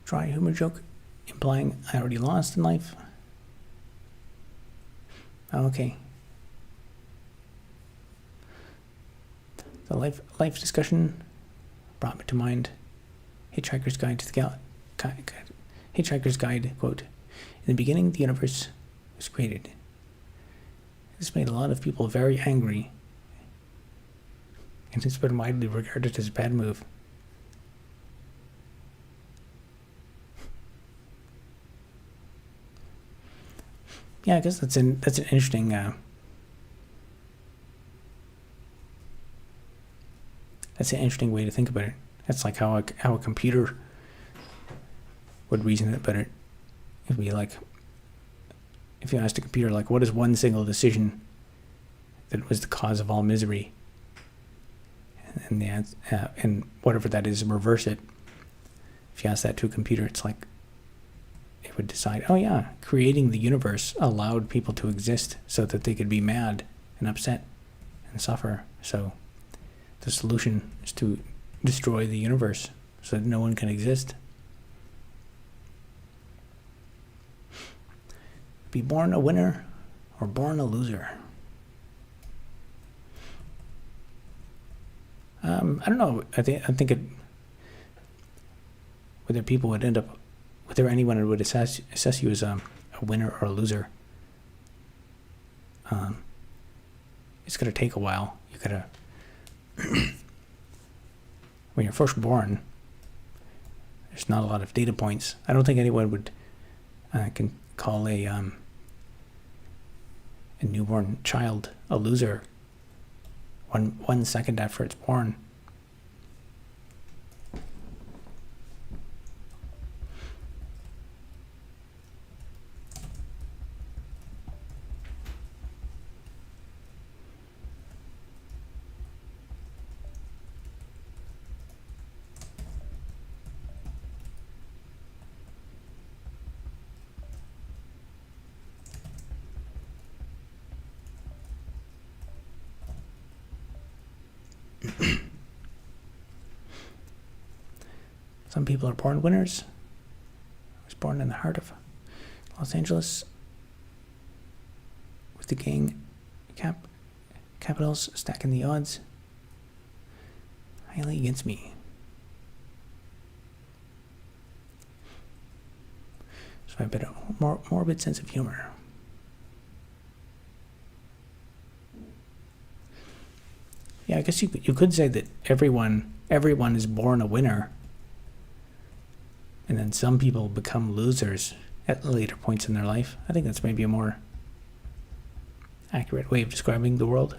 dry humor joke implying I already lost in life. Oh, okay. The life discussion brought me to mind Hitchhiker's Guide to the Hitchhiker's Guide, quote, "In the beginning, the universe was created." This made a lot of people very angry, and it's been widely regarded as a bad move. Yeah, I guess that's an interesting that's an interesting way to think about it. That's like how a computer would reason it better. It'd be like if you asked a computer, like, what is one single decision that was the cause of all misery, and the answer, and whatever that is, reverse it. If you ask that to a computer, it's like it would decide, oh yeah, creating the universe allowed people to exist so that they could be mad and upset and suffer. So the solution is to destroy the universe so that no one can exist. Be born a winner or born a loser. I don't know. I think it. Whether anyone would assess you as a winner or a loser. It's gonna take a while. You gotta. When you're first born, there's not a lot of data points. I don't think anyone would can call a newborn child a loser 1 second after it's born. Some people are born winners. I was born in the heart of Los Angeles with the gang capitals stacking the odds highly against me. So I have a bit of morbid sense of humor. Yeah, I guess you could say that everyone is born a winner. And then some people become losers at later points in their life. I think that's maybe a more accurate way of describing the world.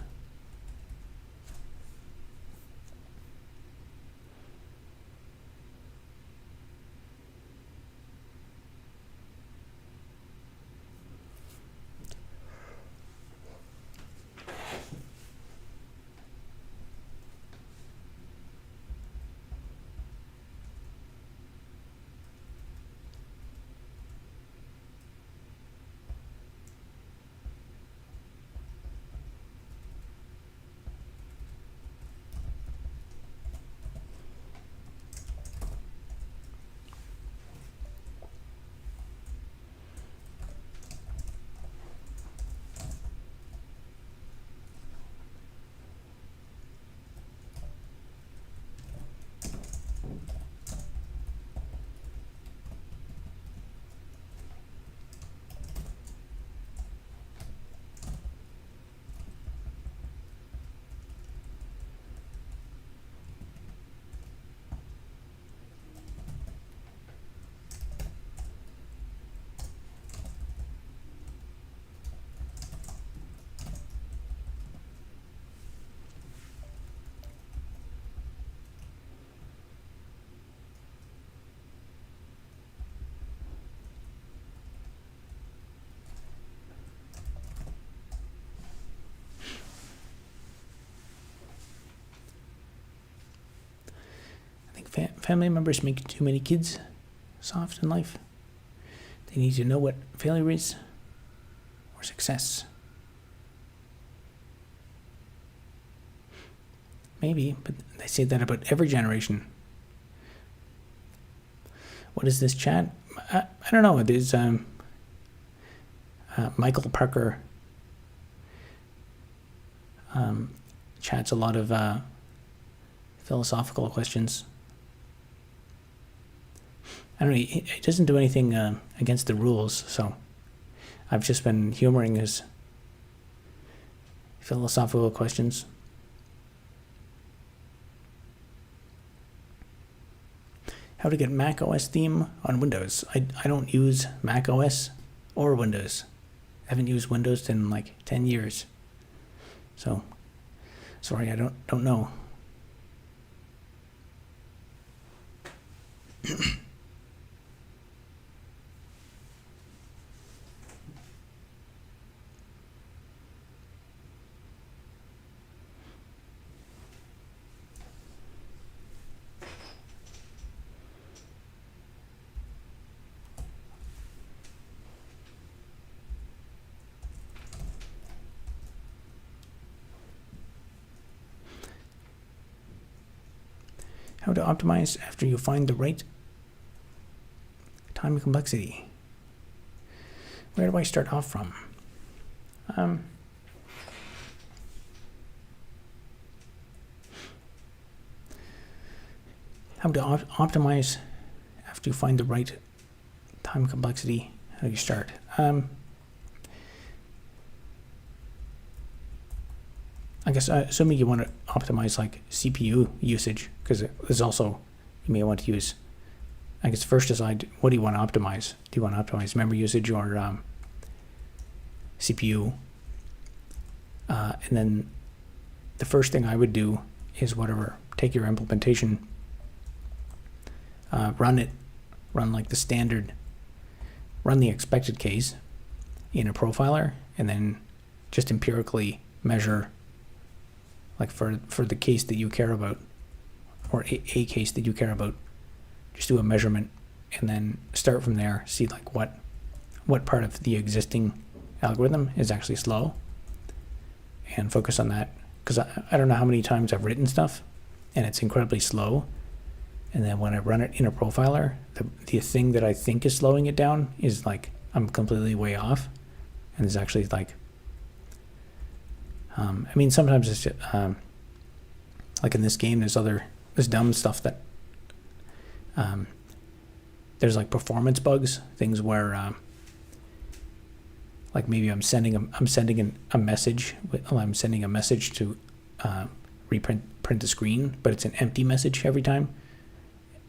family members make too many kids soft in life? They need to know what failure is or success. Maybe, but they say that about every generation. What is this chat? I don't know. There's Michael Parker chats a lot of philosophical questions. I don't know. He doesn't do anything against the rules, so I've just been humoring his philosophical questions. How to get Mac OS theme on Windows. I don't use Mac OS or Windows. I haven't used Windows in like 10 years. So, sorry, I don't know. How to optimize after you find the right time and complexity. Where do I start off from? How to optimize after you find the right time and complexity. How do you start? I guess assuming you want to optimize like CPU usage, because there's also, you may want to use, I guess first decide what do you want to optimize. Do you want to optimize memory usage or CPU? And then the first thing I would do is take your implementation, run like the standard, run the expected case in a profiler, and then just empirically measure, like for the case that you care about, or a case that you care about, just do a measurement and then start from there, see like what part of the existing algorithm is actually slow, and focus on that. Because I don't know how many times I've written stuff and it's incredibly slow, and then when I run it in a profiler, the thing that I think is slowing it down is like I'm completely way off, and it's actually like I mean, sometimes it's just, like in this game, there's dumb stuff that there's like performance bugs, things where like maybe I'm sending a message. I'm sending a message to print the screen, but it's an empty message every time,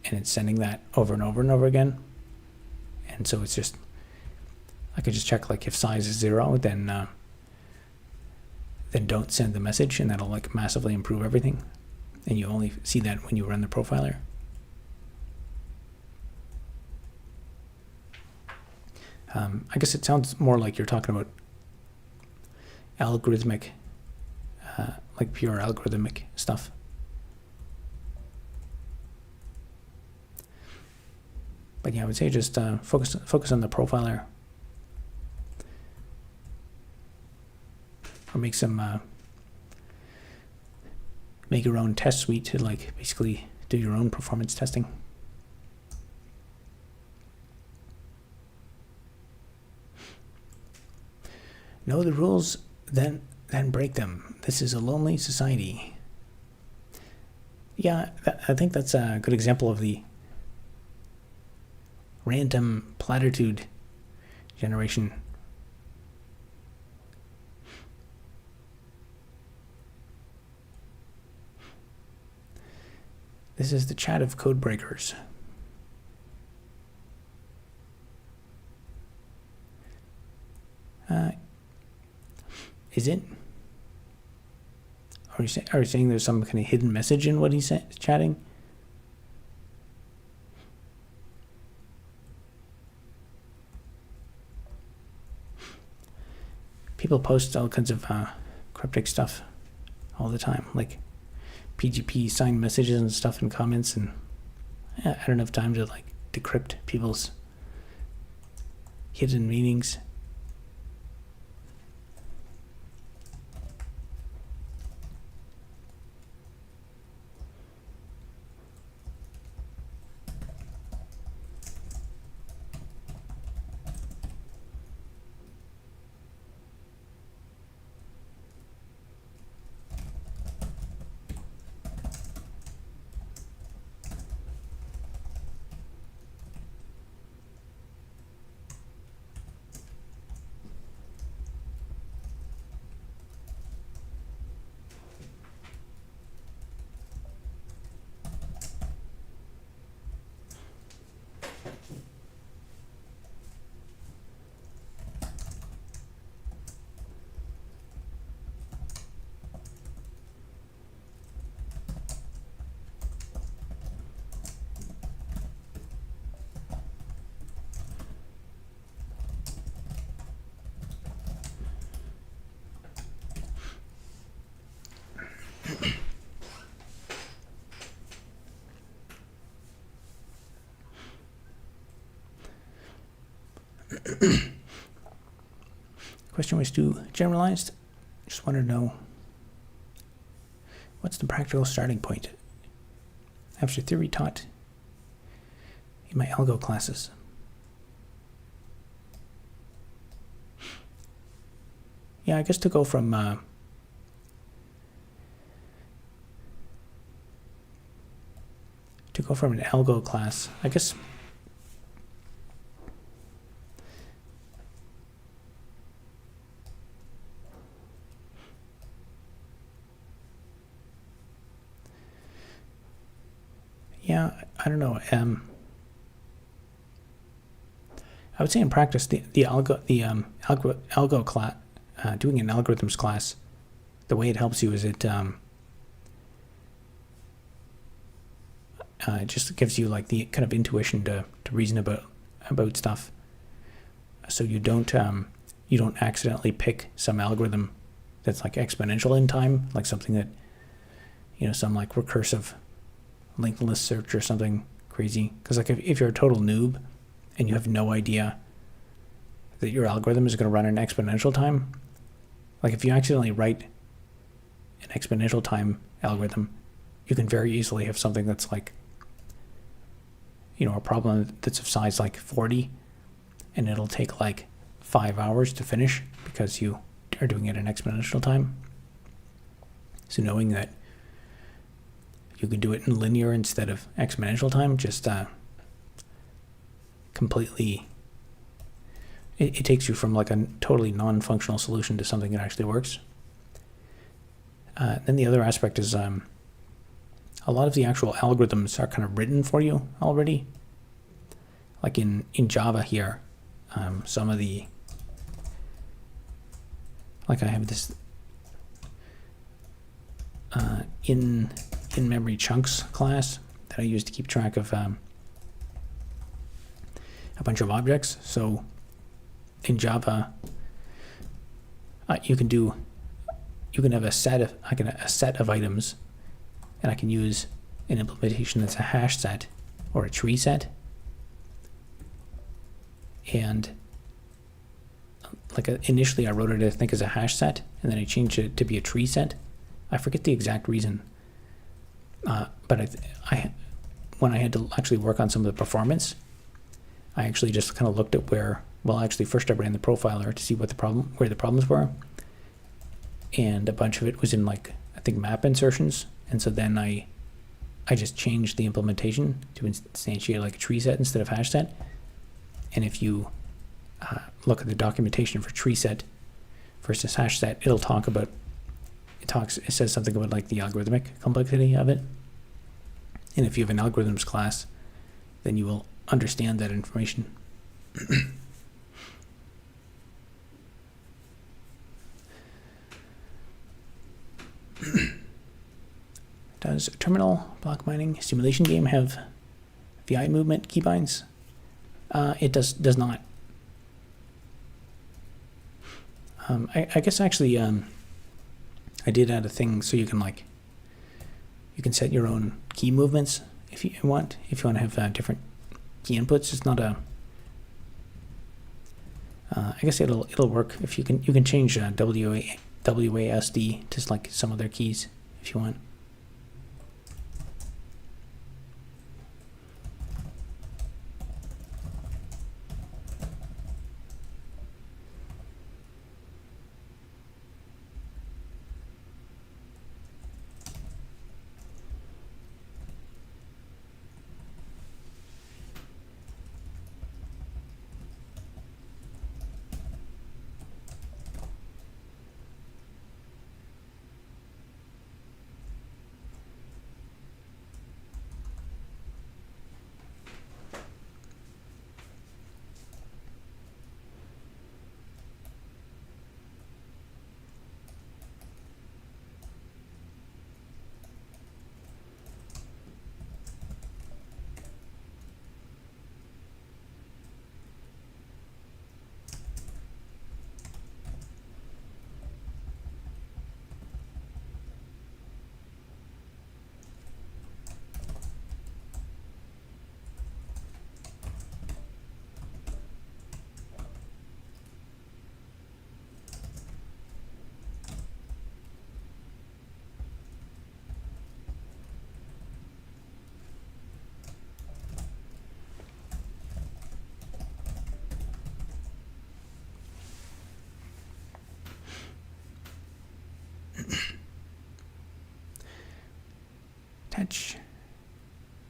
and it's sending that over and over and over again. And so it's just, I could just check like if size is 0, then don't send the message, and that'll like massively improve everything. And you only see that when you run the profiler. I guess it sounds more like you're talking about algorithmic, like pure algorithmic stuff. But yeah, I would say just focus on the profiler. Or make your own test suite to like basically do your own performance testing. Know the rules, then break them. This is a lonely society. Yeah, I think that's a good example of the random platitude generation. This is the chat of code breakers. Is it? Are you saying there's some kind of hidden message in what he's chatting? People post all kinds of cryptic stuff all the time, like PGP signed messages and stuff in comments, and I don't have time to like decrypt people's hidden meanings. Question was too generalized. Just wanted to know what's the practical starting point after theory taught in my algo classes. Yeah, I guess to go from an algo class, I guess yeah, I don't know. I would say in practice, the algo class, doing an algorithms class, the way it helps you is it just gives you like the kind of intuition to reason about stuff, so you don't accidentally pick some algorithm that's like exponential in time, like something that, you know, some like recursive linked list search or something crazy. Because like if you're a total noob and you have no idea that your algorithm is going to run in exponential time, like if you accidentally write an exponential time algorithm, you can very easily have something that's like, you know, a problem that's of size like 40, and it'll take like 5 hours to finish because you are doing it in exponential time. So knowing that you can do it in linear instead of exponential time just completely, it takes you from like a totally non-functional solution to something that actually works. Then the other aspect is a lot of the actual algorithms are kind of written for you already. Like in Java here, some of the, like I have this in-memory chunks class that I use to keep track of a bunch of objects. So in Java, you can have a set of items, and I can use an implementation that's a hash set or a tree set. And like initially I wrote it, I think, as a hash set, and then I changed it to be a tree set. I forget the exact reason, but I when I had to actually work on some of the performance, I actually just kind of looked at first I ran the profiler to see where the problems were, and a bunch of it was in like, I think, map insertions, and so then I just changed the implementation to instantiate like a tree set instead of hash set. And if you look at the documentation for tree set versus hash set, it says something about like the algorithmic complexity of it. And if you have an algorithms class, then you will understand that information. Does terminal block mining simulation game have VI movement keybinds? It does not. I guess actually I did add a thing so you can set your own key movements if you want to have different key inputs. It's not a I guess it'll work if you can change WASD to like some other keys if you want.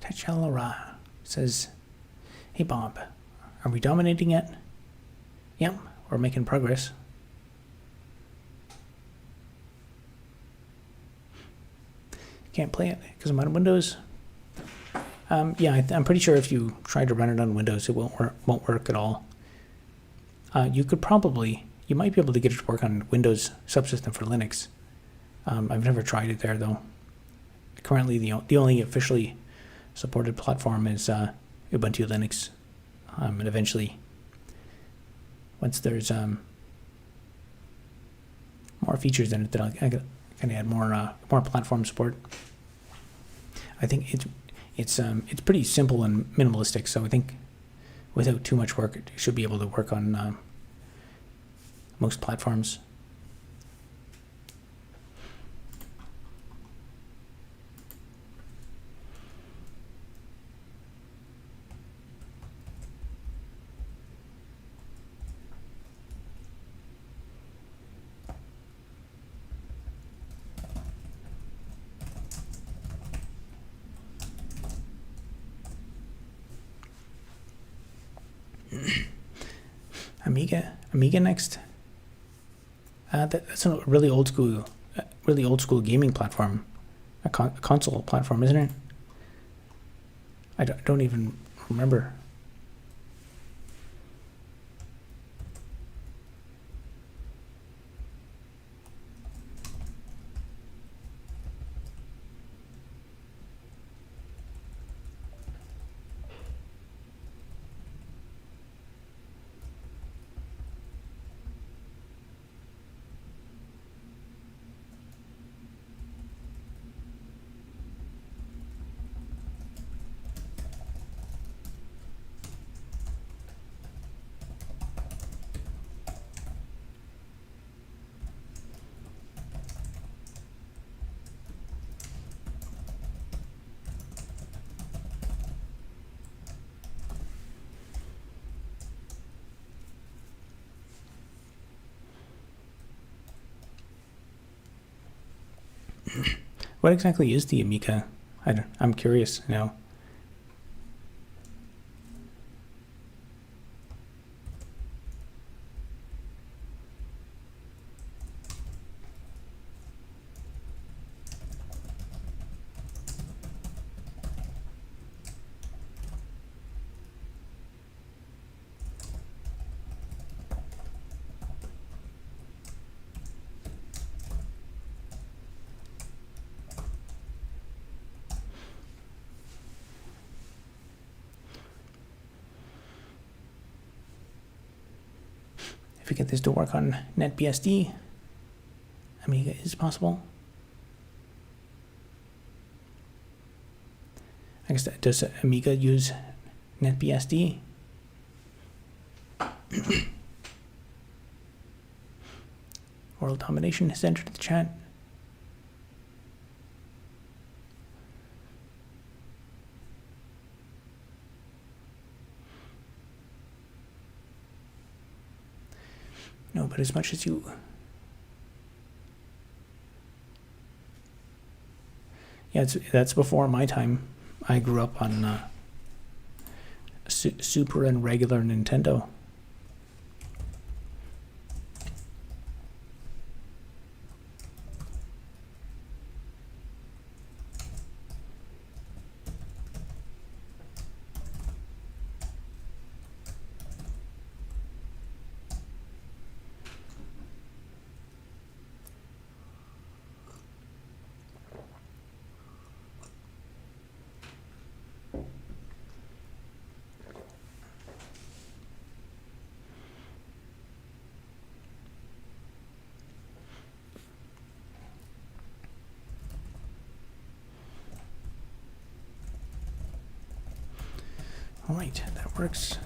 Tachalora says, "Hey Bob, are we dominating yet?" Yep, we're making progress. Can't play it because I'm on Windows. Yeah, I'm pretty sure if you try to run it on Windows, it won't work at all. You might be able to get it to work on Windows subsystem for Linux. I've never tried it there though. Currently, the only officially supported platform is Ubuntu Linux, and eventually, once there's more features in it, then I can add more platform support. I think it's pretty simple and minimalistic, so I think without too much work, it should be able to work on most platforms. Amiga next. That's a really old school gaming platform, a console platform, isn't it? I don't even remember. What exactly is the Amiga? I'm curious now. If we get this to work on NetBSD, Amiga is possible. I guess does Amiga use NetBSD? World Domination has entered the chat. No, but as much as you... Yeah, that's before my time. I grew up on Super and regular Nintendo. All right, that works.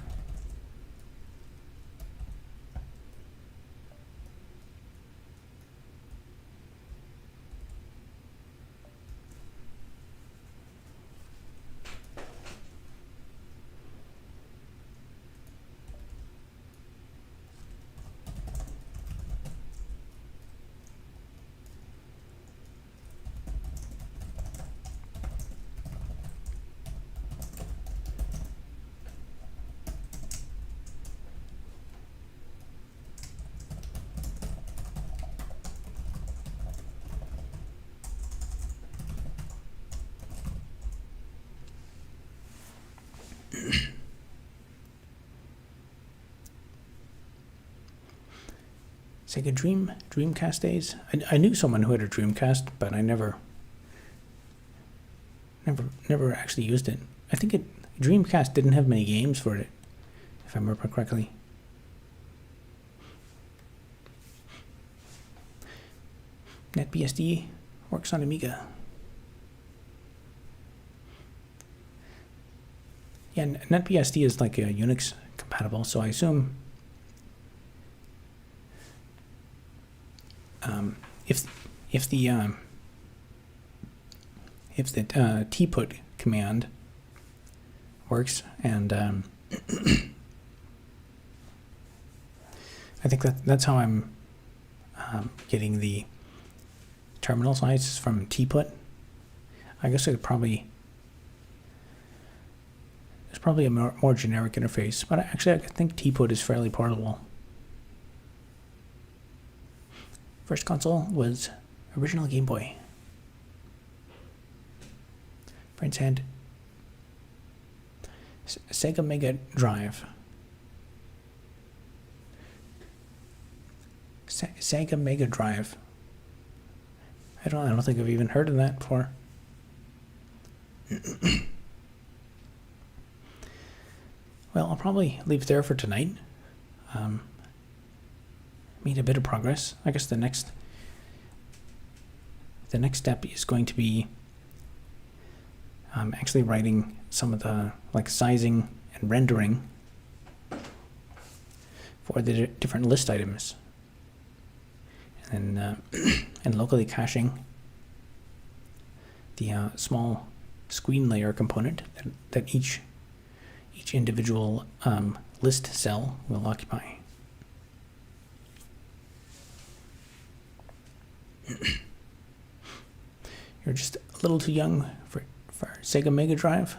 Sega Dreamcast days. I knew someone who had a Dreamcast, but I never actually used it. I think Dreamcast didn't have many games for it, if I remember correctly. NetBSD works on Amiga. Yeah, NetBSD is like a Unix compatible, so I assume if the tput command works, and I think that's how I'm getting the terminal size from tput. I guess there's probably a more generic interface, but actually I think tput is fairly portable. First console was original Game Boy. Friends had Sega Mega Drive. Sega Mega Drive. I don't think I've even heard of that before. Well, I'll probably leave it there for tonight. Made a bit of progress. I guess the next step is going to be actually writing some of the sizing and rendering for the different list items, and and locally caching the small screen layer component that each individual list cell will occupy. You're just a little too young for Sega Mega Drive.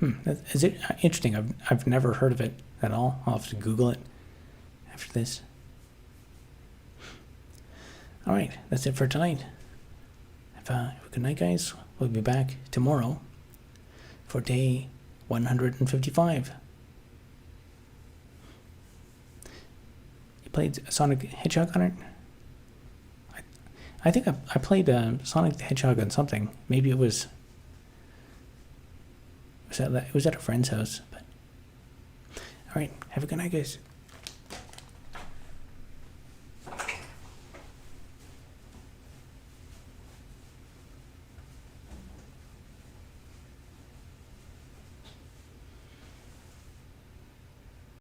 Is it interesting? I've never heard of it at all. I'll have to Google it after this. All right, that's it for tonight. Have a good night, guys. We'll be back tomorrow for day 155. You played Sonic the Hedgehog on it? I think I played Sonic the Hedgehog on something. Maybe it was at a friend's house. But all right, have a good night, guys.